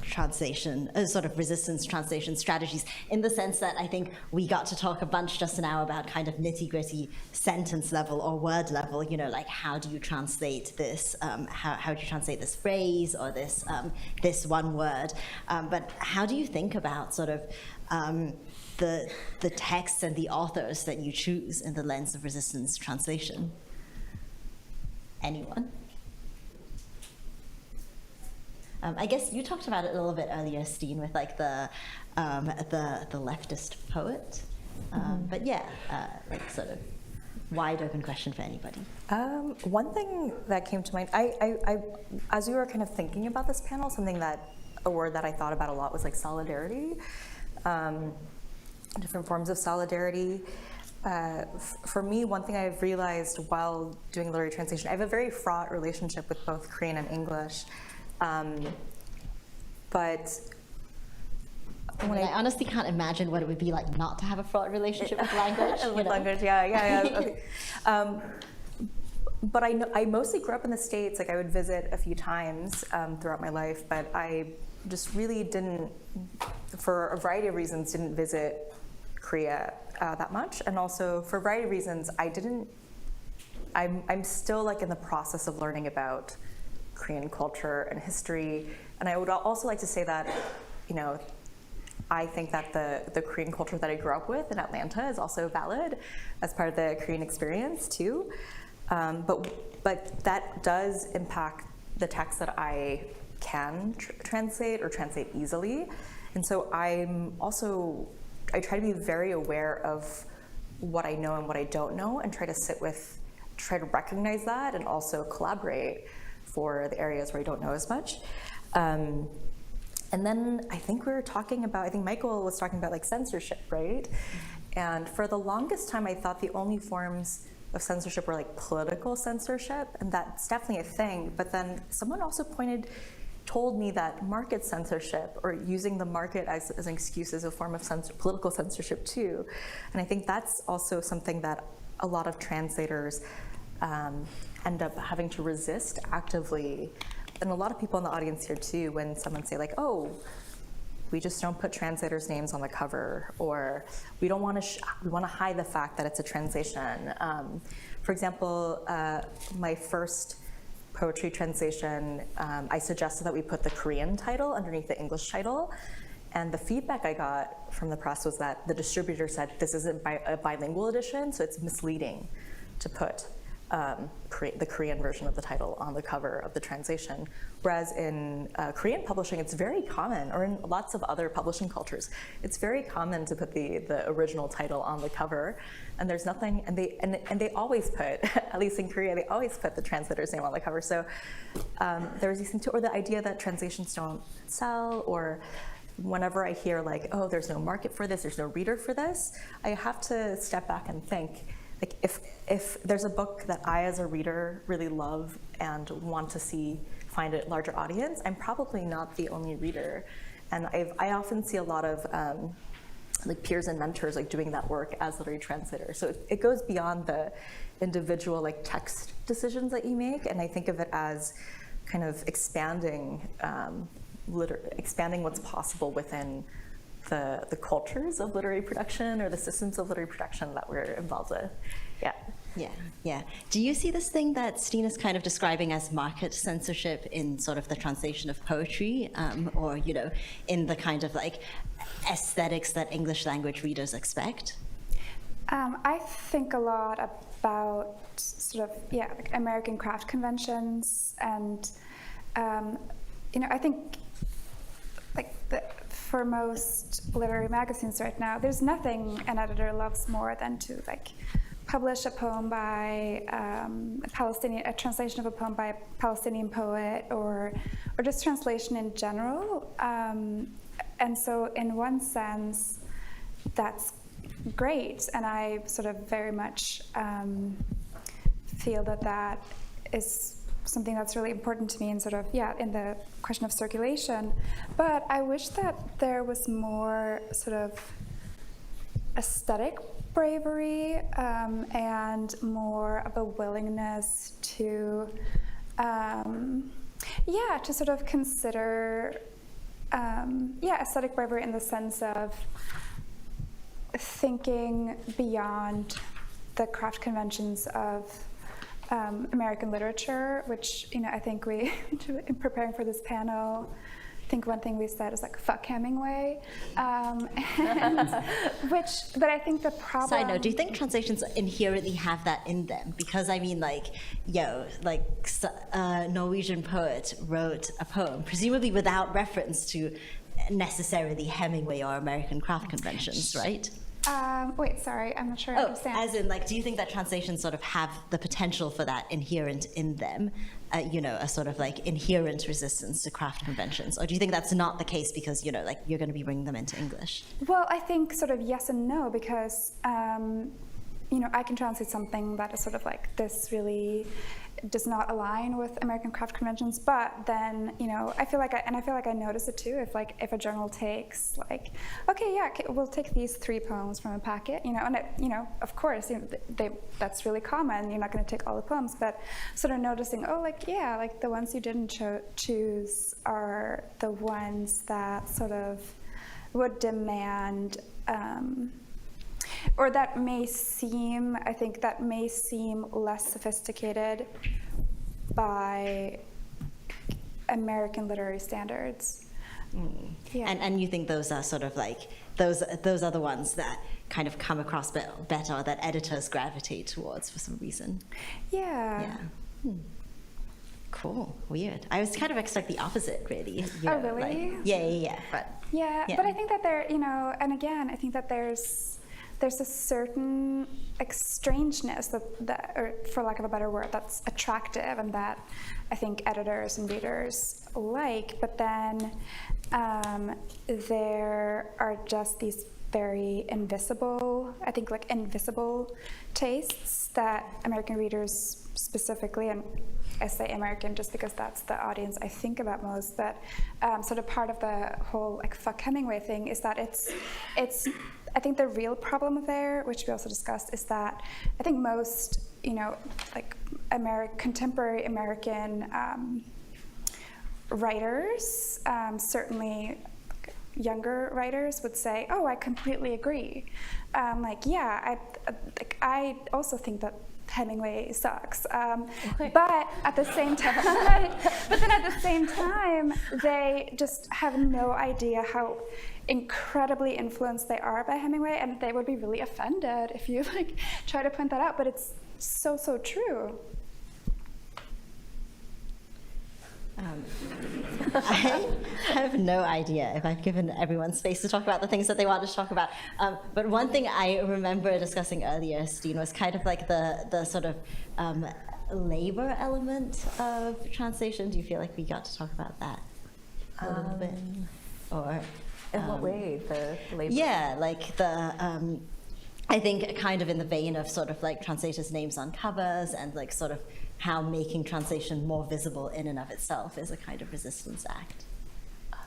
translation, sort of resistance translation strategies, in the sense that I think we got to talk a bunch just now about kind of nitty-gritty sentence level or word level, you know, like how do you translate this, how do you translate this phrase or this, this one word, but how do you think about sort of the texts and the authors that you choose in the lens of resistance translation? Anyone? I guess you talked about it a little bit earlier, Stine, with like the leftist poet. But yeah, like sort of wide open question for anybody. One thing that came to mind, I as we were kind of thinking about this panel, a word that I thought about a lot was like solidarity, different forms of solidarity. For me, one thing I've realized while doing literary translation, I have a very fraught relationship with both Korean and English. But I honestly can't imagine what it would be like not to have a fraught relationship with language. With language, yeah. Okay. But I mostly grew up in the States. Like I would visit a few times throughout my life, but I just really didn't, for a variety of reasons, didn't visit Korea that much. And also for a variety of reasons, I'm still like in the process of learning about Korean culture and history. And I would also like to say that, you know, I think that the Korean culture that I grew up with in Atlanta is also valid as part of the Korean experience too. But that does impact the text that I can translate or translate easily. And so I try to be very aware of what I know and what I don't know, and try to recognize that and also collaborate for the areas where I don't know as much. And then I think Michael was talking about like censorship, right? And for the longest time, I thought the only forms of censorship were like political censorship, and that's definitely a thing. But then someone also told me that market censorship, or using the market as an excuse, is a form of political censorship too. And I think that's also something that a lot of translators end up having to resist actively. And a lot of people in the audience here too, when someone say like, oh, we just don't put translators' names on the cover, or we want to hide the fact that it's a translation. For example, my first poetry translation, I suggested that we put the Korean title underneath the English title. And the feedback I got from the press was that the distributor said, this isn't a bilingual edition, so it's misleading to put the Korean version of the title on the cover of the translation. Whereas in Korean publishing, it's very common, or in lots of other publishing cultures, it's very common to put the original title on the cover. And there's nothing, and they always put, at least in Korea, they always put the translator's name on the cover. So there was these things too, or the idea that translations don't sell, or whenever I hear like, oh, there's no market for this, there's no reader for this, I have to step back and think, like if there's a book that I as a reader really love and want to find a larger audience, I'm probably not the only reader. And I often see a lot of like peers and mentors like doing that work as literary translators. So it goes beyond the individual like text decisions that you make, and I think of it as kind of expanding what's possible within the cultures of literary production or the systems of literary production that we're involved with. Yeah. Yeah, yeah. Do you see this thing that Stine is kind of describing as market censorship in sort of the translation of poetry, or, you know, in the kind of like aesthetics that English language readers expect? I think a lot about sort of, yeah, like American craft conventions, and, you know, I think like for most literary magazines right now, there's nothing an editor loves more than to like publish a poem by a translation of a poem by a Palestinian poet, or just translation in general. And so in one sense, that's great, and I sort of very much feel that that is something that's really important to me, and sort of, yeah, in the question of circulation. But I wish that there was more sort of aesthetic bravery, and more of a willingness to, yeah, to sort of consider, yeah, aesthetic bravery in the sense of thinking beyond the craft conventions of American literature, which, you know, I think we, in preparing for this panel, I think one thing we said is like, fuck Hemingway, but I think the problem... Side note, do you think translations inherently have that in them? Because I mean, like, a Norwegian poet wrote a poem, presumably without reference to necessarily Hemingway or American craft conventions, right? Wait, sorry, I'm not sure I understand. As in, like, do you think that translations sort of have the potential for that inherent in them, you know, a sort of like inherent resistance to craft conventions? Or do you think that's not the case because, you know, like you're going to be bringing them into English? Well, I think sort of yes and no, because, you know, I can translate something that is sort of like, this really does not align with American craft conventions, but then, you know, I feel like I notice it too, if a journal takes like, okay, yeah, we'll take these 3 poems from a packet, you know, and it, you know, of course, you know, that's really common. You're not going to take all the poems, but sort of noticing, oh, like, yeah, like the ones you didn't choose are the ones that sort of would demand, or that may seem, I think that may seem less sophisticated by American literary standards. Yeah. And you think those are sort of like, those are the ones that kind of come across better, that editors gravitate towards for some reason? Yeah. Yeah. Cool. Weird. I was kind of expecting the opposite, really. You Oh, know, really? Like, yeah. But But I think that there, you know, and again, I think that there's a certain like strangeness that, or for lack of a better word, that's attractive, and that I think editors and readers like. But then there are just these very invisible, I think, like invisible tastes that American readers specifically, and I say American just because that's the audience I think about most, but sort of part of the whole like fuck Hemingway thing is that it's I think the real problem there, which we also discussed, is that I think most, you know, like contemporary American writers, certainly younger writers, would say, "Oh, I completely agree." Like, yeah, I also think that Hemingway sucks, but at the same time, they just have no idea how incredibly influenced they are by Hemingway, and they would be really offended if you like try to point that out. But it's so true. I have no idea if I've given everyone space to talk about the things that they wanted to talk about. But one thing I remember discussing earlier, Stine, was kind of like the sort of labor element of translation. Do you feel like we got to talk about that a little bit? Or in what way, the labor? Yeah, like the, I think kind of in the vein of sort of like translators' names on covers, and like sort of how making translation more visible in and of itself is a kind of resistance act.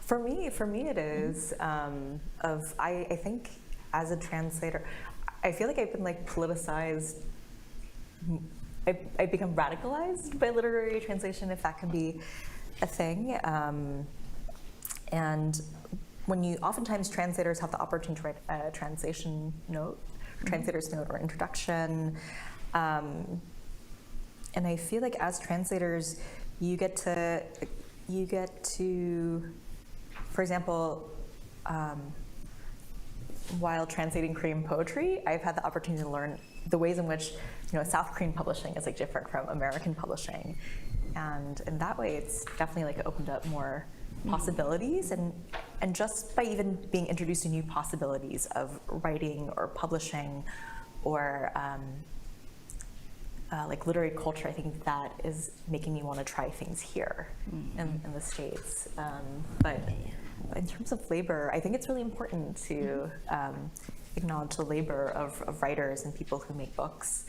For me it is. I think as a translator, I feel like I've been like politicized. I've become radicalized by literary translation, if that can be a thing. And when you, oftentimes translators have the opportunity to write a translation note, translator's note or introduction. And I feel like as translators, you get to, for example, while translating Korean poetry, I've had the opportunity to learn the ways in which, South Korean publishing is like different from American publishing. And in that way, it's definitely like opened up more possibilities, and just by even being introduced to new possibilities of writing or publishing or like literary culture, I think that is making me want to try things here in the States. But in terms of labor, I think it's really important to acknowledge the labor of writers and people who make books.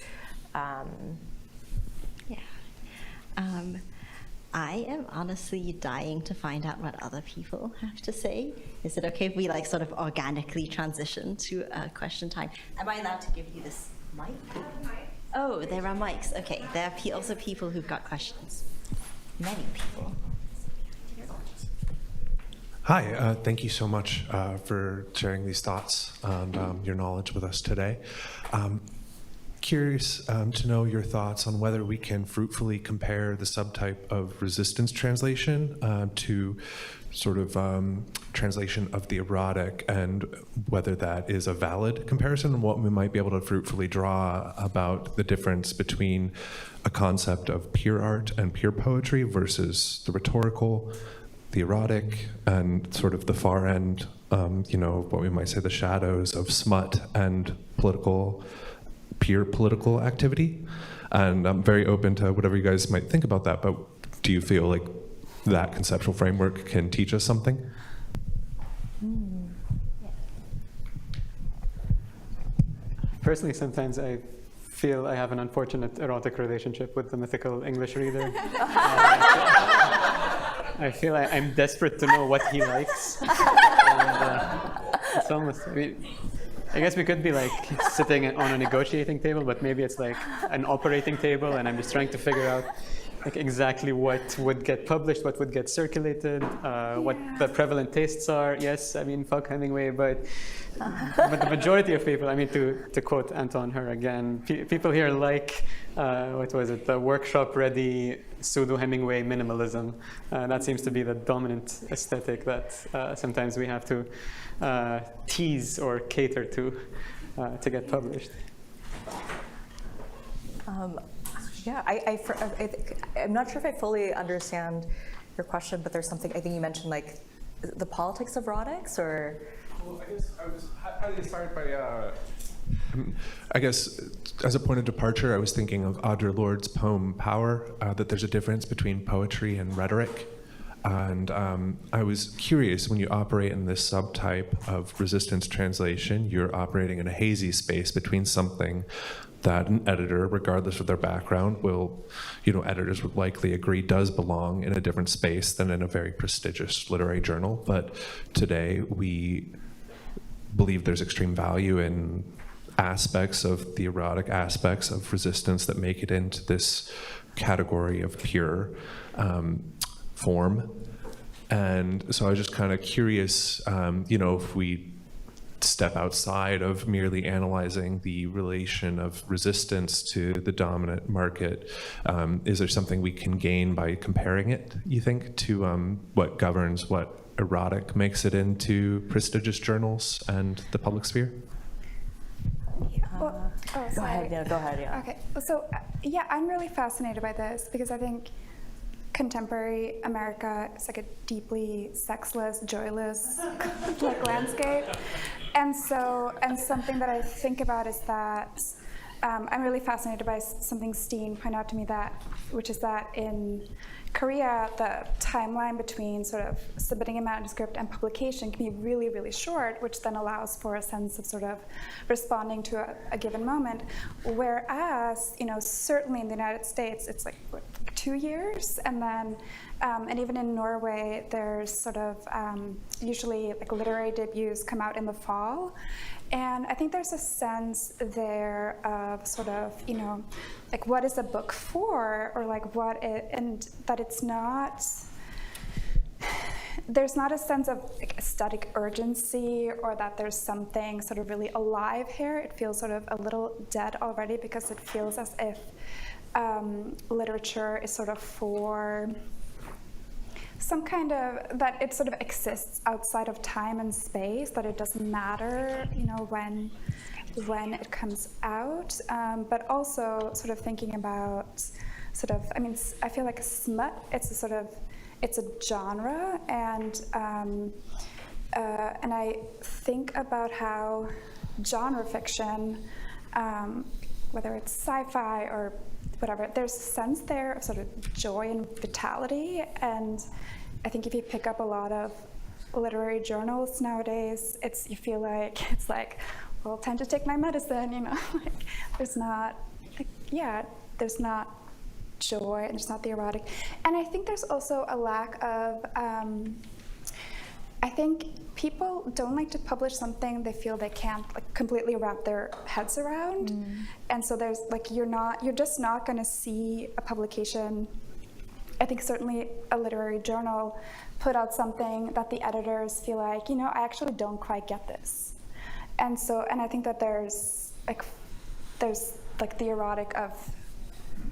I am honestly dying to find out what other people have to say. Is it okay if we like sort of organically transition to question time? Am I allowed to give you this mic? Oh, there are mics. Okay, there are also people who've got questions. Many people. Hi, thank you so much for sharing these thoughts and your knowledge with us today. Curious to know your thoughts on whether we can fruitfully compare the subtype of resistance translation to sort of translation of the erotic, and whether that is a valid comparison, and what we might be able to fruitfully draw about the difference between a concept of pure art and pure poetry versus the rhetorical, the erotic, and sort of the far end, what we might say the shadows of smut and pure political activity. And I'm very open to whatever you guys might think about that, but do you feel like that conceptual framework can teach us something? Personally, sometimes I feel I have an unfortunate erotic relationship with the mythical English reader. I feel I'm desperate to know what he likes. And, it's almost, I guess we could be like sitting on a negotiating table, but maybe it's like an operating table, and I'm just trying to figure out like exactly what would get published, what would get circulated, what the prevalent tastes are. Yes, I mean, fuck Hemingway, but the majority of people, I mean, to quote Anton Her again, people here like, what was it, the workshop-ready pseudo-Hemingway minimalism. That seems to be the dominant aesthetic that sometimes we have to tease or cater to get published. Yeah, I'm not sure if I fully understand your question, but there's something, I think you mentioned like the politics of erotics, or? Well, I guess I was highly inspired by, I guess as a point of departure, I was thinking of Audre Lorde's poem Power, that there's a difference between poetry and rhetoric. And I was curious, when you operate in this subtype of resistance translation, you're operating in a hazy space between something that an editor, regardless of their background, will, editors would likely agree does belong in a different space than in a very prestigious literary journal. But today we believe there's extreme value in aspects of the erotic aspects of resistance that make it into this category of pure form. And so I was just kind of curious, if we step outside of merely analyzing the relation of resistance to the dominant market, is there something we can gain by comparing it, you think, to what governs what erotic makes it into prestigious journals and the public sphere? Well, Go ahead, yeah. Okay, so I'm really fascinated by this because I think contemporary America is like a deeply sexless, joyless like landscape, and something that I think about is that I'm really fascinated by something Stine pointed out to me, which is that in Korea, the timeline between sort of submitting a manuscript and publication can be really, really short, which then allows for a sense of sort of responding to a given moment. Whereas, certainly in the United States, it's like 2 years, and then, and even in Norway, there's sort of usually like literary debuts come out in the fall. And I think there's a sense there of sort of, like what is a book for, or like and that it's not, there's not a sense of like aesthetic urgency or that there's something sort of really alive here. It feels sort of a little dead already because it feels as if literature is sort of for some kind of, that it sort of exists outside of time and space, that it doesn't matter, you know, when it comes out, but also sort of thinking about sort of, I mean, I feel like smut, it's a sort of, it's a genre, and I think about how genre fiction, whether it's sci-fi or whatever, there's a sense there of sort of joy and vitality, and I think if you pick up a lot of literary journals nowadays, you feel like it's like, well, time to take my medicine, you know, like there's not, like, yeah, there's not joy and there's not the erotic. And I think there's also a lack of, I think people don't like to publish something they feel they can't like completely wrap their heads around. And so there's like, you're just not gonna see a publication, I think certainly a literary journal, put out something that the editors feel like, you know, I actually don't quite get this. And so, and I think that there's like the erotic of,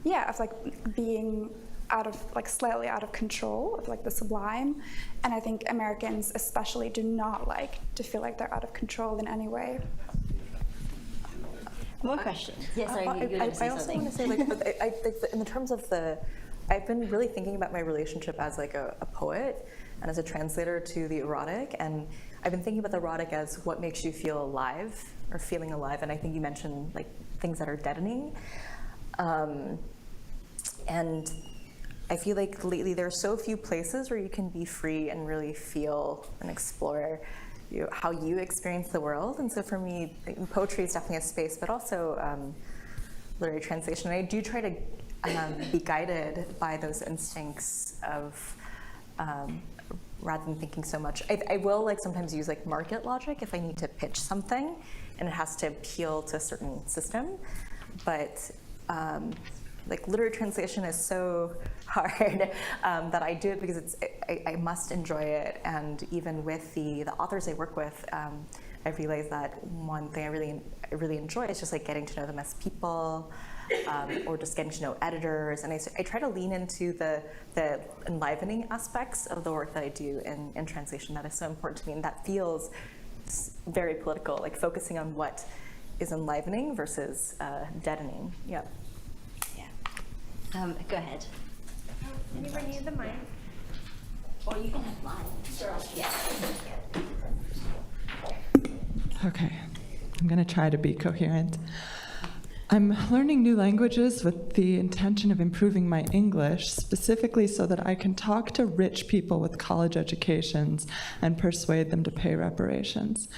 yeah, of like being out of, like slightly out of control, of like the sublime. And I think Americans especially do not like to feel like they're out of control in any way. More questions? Yes, sorry, I also want to say, like, I think in the terms of I've been really thinking about my relationship as like a poet and as a translator to the erotic, and I've been thinking about the erotic as what makes you feel alive or feeling alive, and I think you mentioned like things that are deadening. And I feel like lately there are so few places where you can be free and really feel and explore how you experience the world. And so for me, poetry is definitely a space, but also literary translation. And I do try to be guided by those instincts of, rather than thinking so much. I will like sometimes use like market logic if I need to pitch something and it has to appeal to a certain system. But like literary translation is so hard that I do it because I must enjoy it. And even with the authors I work with, I realized that one thing I really enjoy is just like getting to know them as people, or just getting to know editors. And I try to lean into the enlivening aspects of the work that I do in translation. That is so important to me, and that feels very political, like focusing on what is enlivening versus deadening. Yeah. Go ahead. Anybody need the mic? Or you can have mine. Sure. Yeah. Okay, I'm going to try to be coherent. I'm learning new languages with the intention of improving my English, specifically so that I can talk to rich people with college educations and persuade them to pay reparations.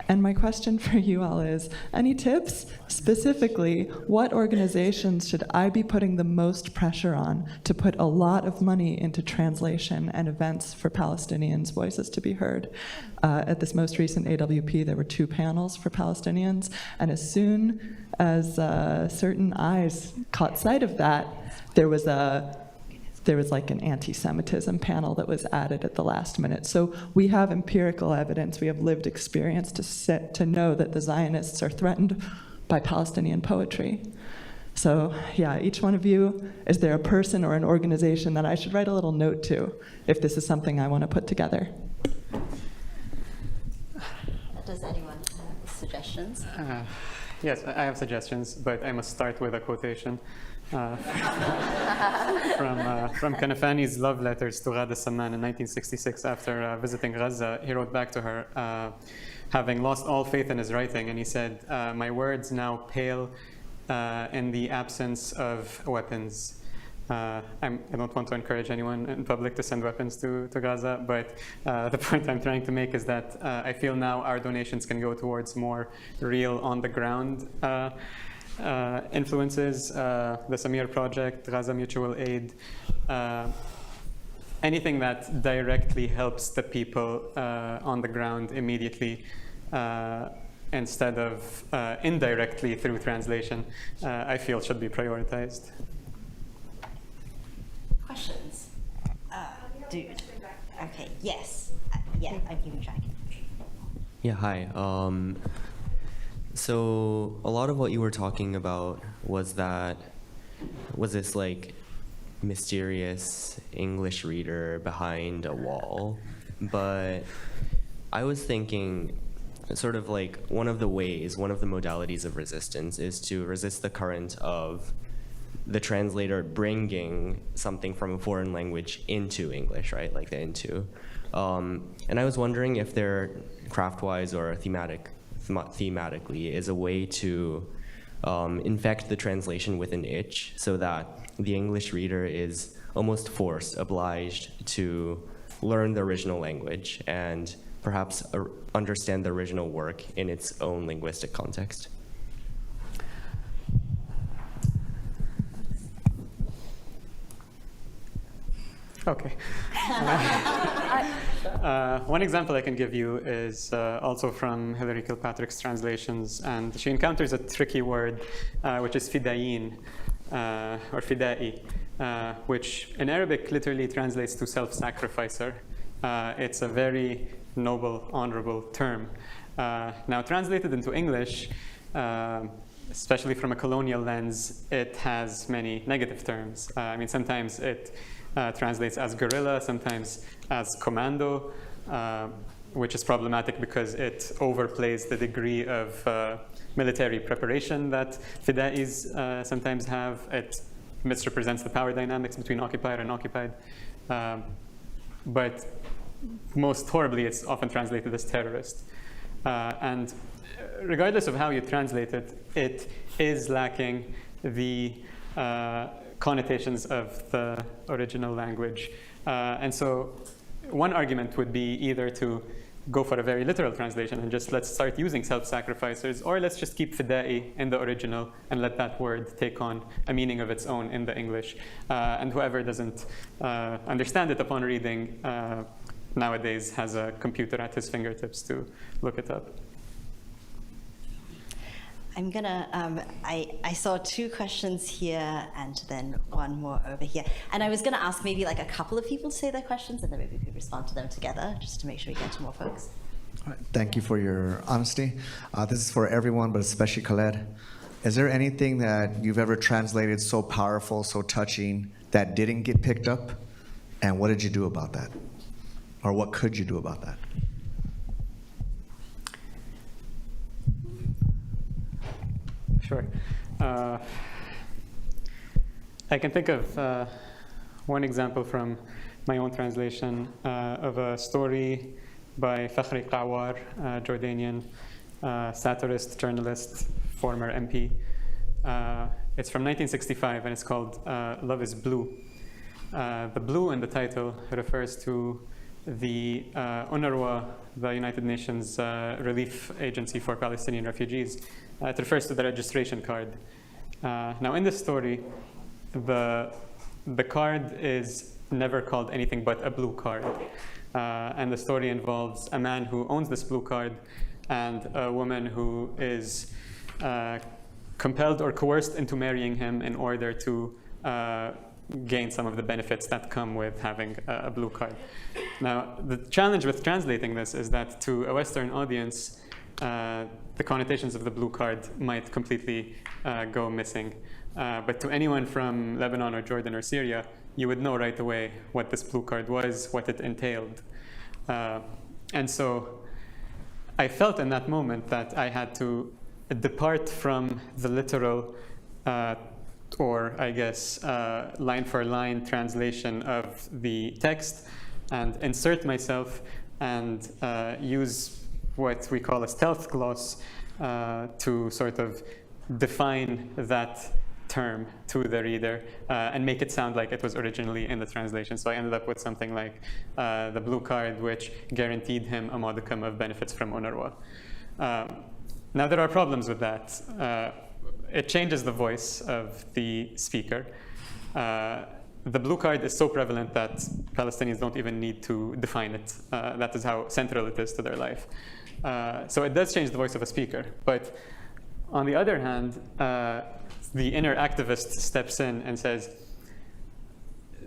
And my question for you all is, any tips? Specifically, what organizations should I be putting the most pressure on to put a lot of money into translation and events for Palestinians' voices to be heard? At this most recent AWP, there were 2 panels for Palestinians, and as soon as certain eyes caught sight of that, there was like an anti-Semitism panel that was added at the last minute. So we have empirical evidence, we have lived experience to know that the Zionists are threatened by Palestinian poetry. So yeah, each one of you, is there a person or an organization that I should write a little note to if this is something I want to put together? Does anyone have suggestions? Yes, I have suggestions, but I must start with a quotation from Kanafani's love letters to Ghada Samman in 1966 after visiting Gaza. He wrote back to her, having lost all faith in his writing, and he said, "My words now pale in the absence of weapons." I don't want to encourage anyone in public to send weapons to Gaza, but the point I'm trying to make is that I feel now our donations can go towards more real on-the-ground influences, the Samir Project, Gaza Mutual Aid, anything that directly helps the people on the ground immediately, instead of indirectly through translation, I feel should be prioritized. Questions? Dude. Okay, yes. Yeah, I'm keeping track. Yeah, hi. So a lot of what you were talking about was this like mysterious English reader behind a wall, but I was thinking sort of like one of the modalities of resistance is to resist the current of the translator bringing something from a foreign language into English, right? Like the into. And I was wondering if there, craft-wise or thematically, is a way to infect the translation with an itch so that the English reader is almost obliged to learn the original language and perhaps understand the original work in its own linguistic context. Okay. One example I can give you is also from Hilary Kilpatrick's translations, and she encounters a tricky word, which is fidayin, or fidai, which in Arabic literally translates to self-sacrificer. It's a very noble, honorable term. Now, translated into English, especially from a colonial lens, it has many negative terms. I mean, sometimes it translates as guerrilla, sometimes as commando, which is problematic because it overplays the degree of military preparation that fida'is sometimes have. It misrepresents the power dynamics between occupier and occupied. But most horribly, it's often translated as terrorist. And regardless of how you translate it, it is lacking the connotations of the original language. And so one argument would be either to go for a very literal translation and just let's start using self-sacrificers, or let's just keep fida'i in the original and let that word take on a meaning of its own in the English. And whoever doesn't understand it upon reading nowadays has a computer at his fingertips to look it up. I'm gonna, I saw two questions here and then one more over here. And I was gonna ask maybe like a couple of people to say their questions and then maybe we could respond to them together just to make sure we get to more folks. All right, thank you for your honesty. This is for everyone, but especially Khaled. Is there anything that you've ever translated so powerful, so touching, that didn't get picked up? And what did you do about that? Or what could you do about that? Sure. I can think of one example from my own translation of a story by Fakhri Qawar, Jordanian satirist, journalist, former MP. It's from 1965 and it's called Love is Blue. The blue in the title refers to the UNRWA, the United Nations Relief Agency for Palestinian Refugees. It refers to the registration card. Now, in this story, the card is never called anything but a blue card. And the story involves a man who owns this blue card and a woman who is compelled or coerced into marrying him in order to gain some of the benefits that come with having a blue card. Now, the challenge with translating this is that to a Western audience, the connotations of the blue card might completely go missing. But to anyone from Lebanon or Jordan or Syria, you would know right away what this blue card was, what it entailed. And so I felt in that moment that I had to depart from the literal or I guess line for line translation of the text and insert myself and use what we call a stealth gloss to sort of define that term to the reader and make it sound like it was originally in the translation. So I ended up with something like the blue card, which guaranteed him a modicum of benefits from UNRWA. Now there are problems with that. It changes the voice of the speaker. The blue card is so prevalent that Palestinians don't even need to define it. That is how central it is to their life. So it does change the voice of a speaker. But on the other hand, the inner activist steps in and says,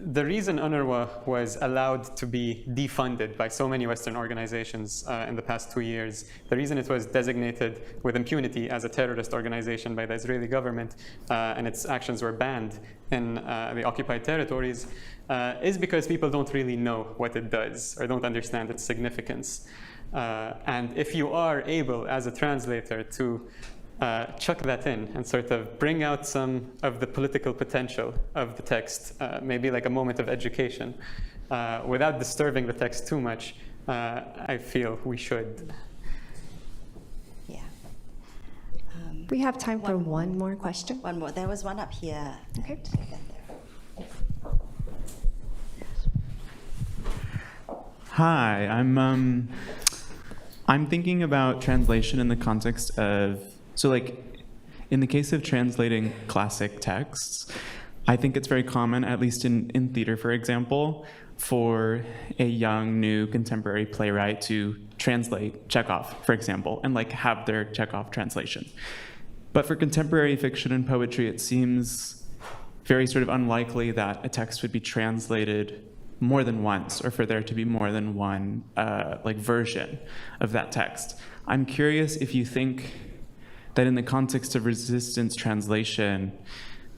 the reason UNRWA was allowed to be defunded by so many Western organizations in the past 2 years, the reason it was designated with impunity as a terrorist organization by the Israeli government and its actions were banned in the occupied territories is because people don't really know what it does or don't understand its significance. And if you are able, as a translator, to chuck that in and sort of bring out some of the political potential of the text, maybe like a moment of education, without disturbing the text too much, I feel we should. Yeah. We have time for one more question. One more. There was one up here. Okay. Hi, I'm thinking about translation in the context of, so like in the case of translating classic texts, I think it's very common, at least in theater, for example, for a young, new, contemporary playwright to translate Chekhov, for example, and like have their Chekhov translation. But for contemporary fiction and poetry, it seems very sort of unlikely that a text would be translated more than once, or for there to be more than one like version of that text. I'm curious if you think that in the context of resistance translation,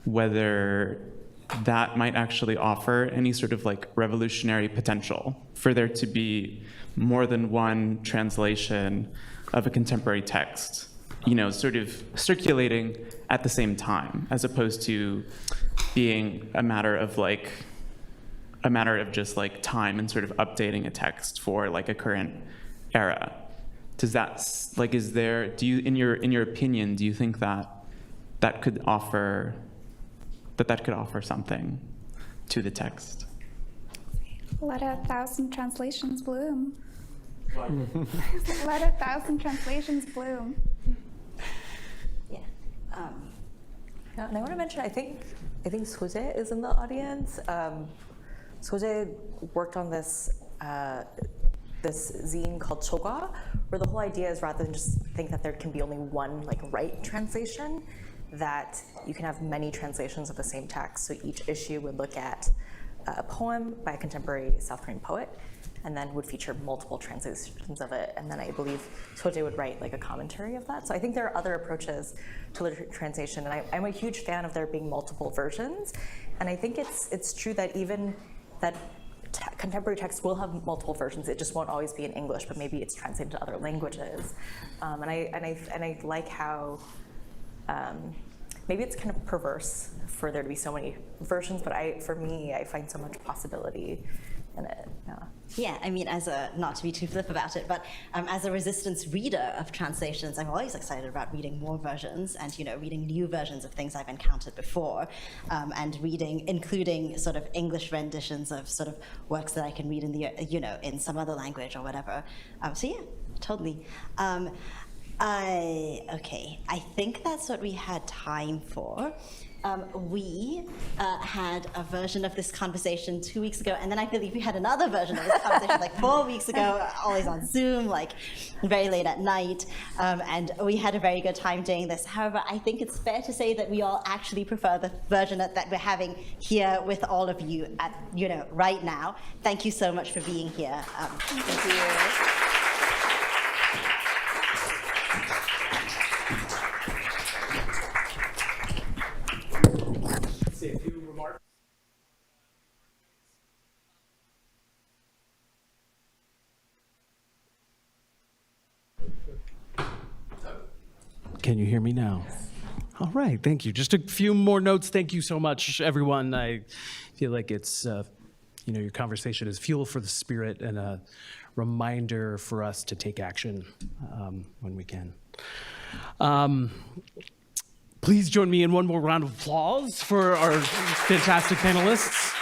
whether that might actually offer any sort of like revolutionary potential for there to be more than one translation of a contemporary text, you know, sort of circulating at the same time, as opposed to being a matter of just like time and sort of updating a text for like a current era. Does that, like, is there, do you, in your opinion, do you think that that could offer something to the text? Let 1,000 translations bloom. Let 1,000 translations bloom. Yeah. And I want to mention, I think Soje is in the audience. Soje worked on this zine called Choga, where the whole idea is rather than just think that there can be only one like right translation, that you can have many translations of the same text. So each issue would look at a poem by a contemporary South Korean poet, and then would feature multiple translations of it. And then I believe Soje would write like a commentary of that. So I think there are other approaches to literary translation, and I'm a huge fan of there being multiple versions. And I think it's true that even that contemporary text will have multiple versions. It just won't always be in English, but maybe it's translated to other languages. And I like how maybe it's kind of perverse for there to be so many versions, but for me, I find so much possibility in it. Yeah. Yeah, I mean, not to be too flip about it, but as a resistance reader of translations, I'm always excited about reading more versions and, you know, reading new versions of things I've encountered before, and reading, including sort of English renditions of sort of works that I can read in the, you know, in some other language or whatever. So yeah, totally. Okay, I think that's what we had time for. We had a version of this conversation 2 weeks ago, and then I believe we had another version of this conversation like 4 weeks ago, always on Zoom, like very late at night, and we had a very good time doing this. However, I think it's fair to say that we all actually prefer the version that we're having here with all of you, you know, right now. Thank you so much for being here. Thank you. Can you hear me now? All right, thank you. Just a few more notes. Thank you so much, everyone. I feel like it's, you know, your conversation is fuel for the spirit and a reminder for us to take action when we can. Please join me in one more round of applause for our fantastic panelists.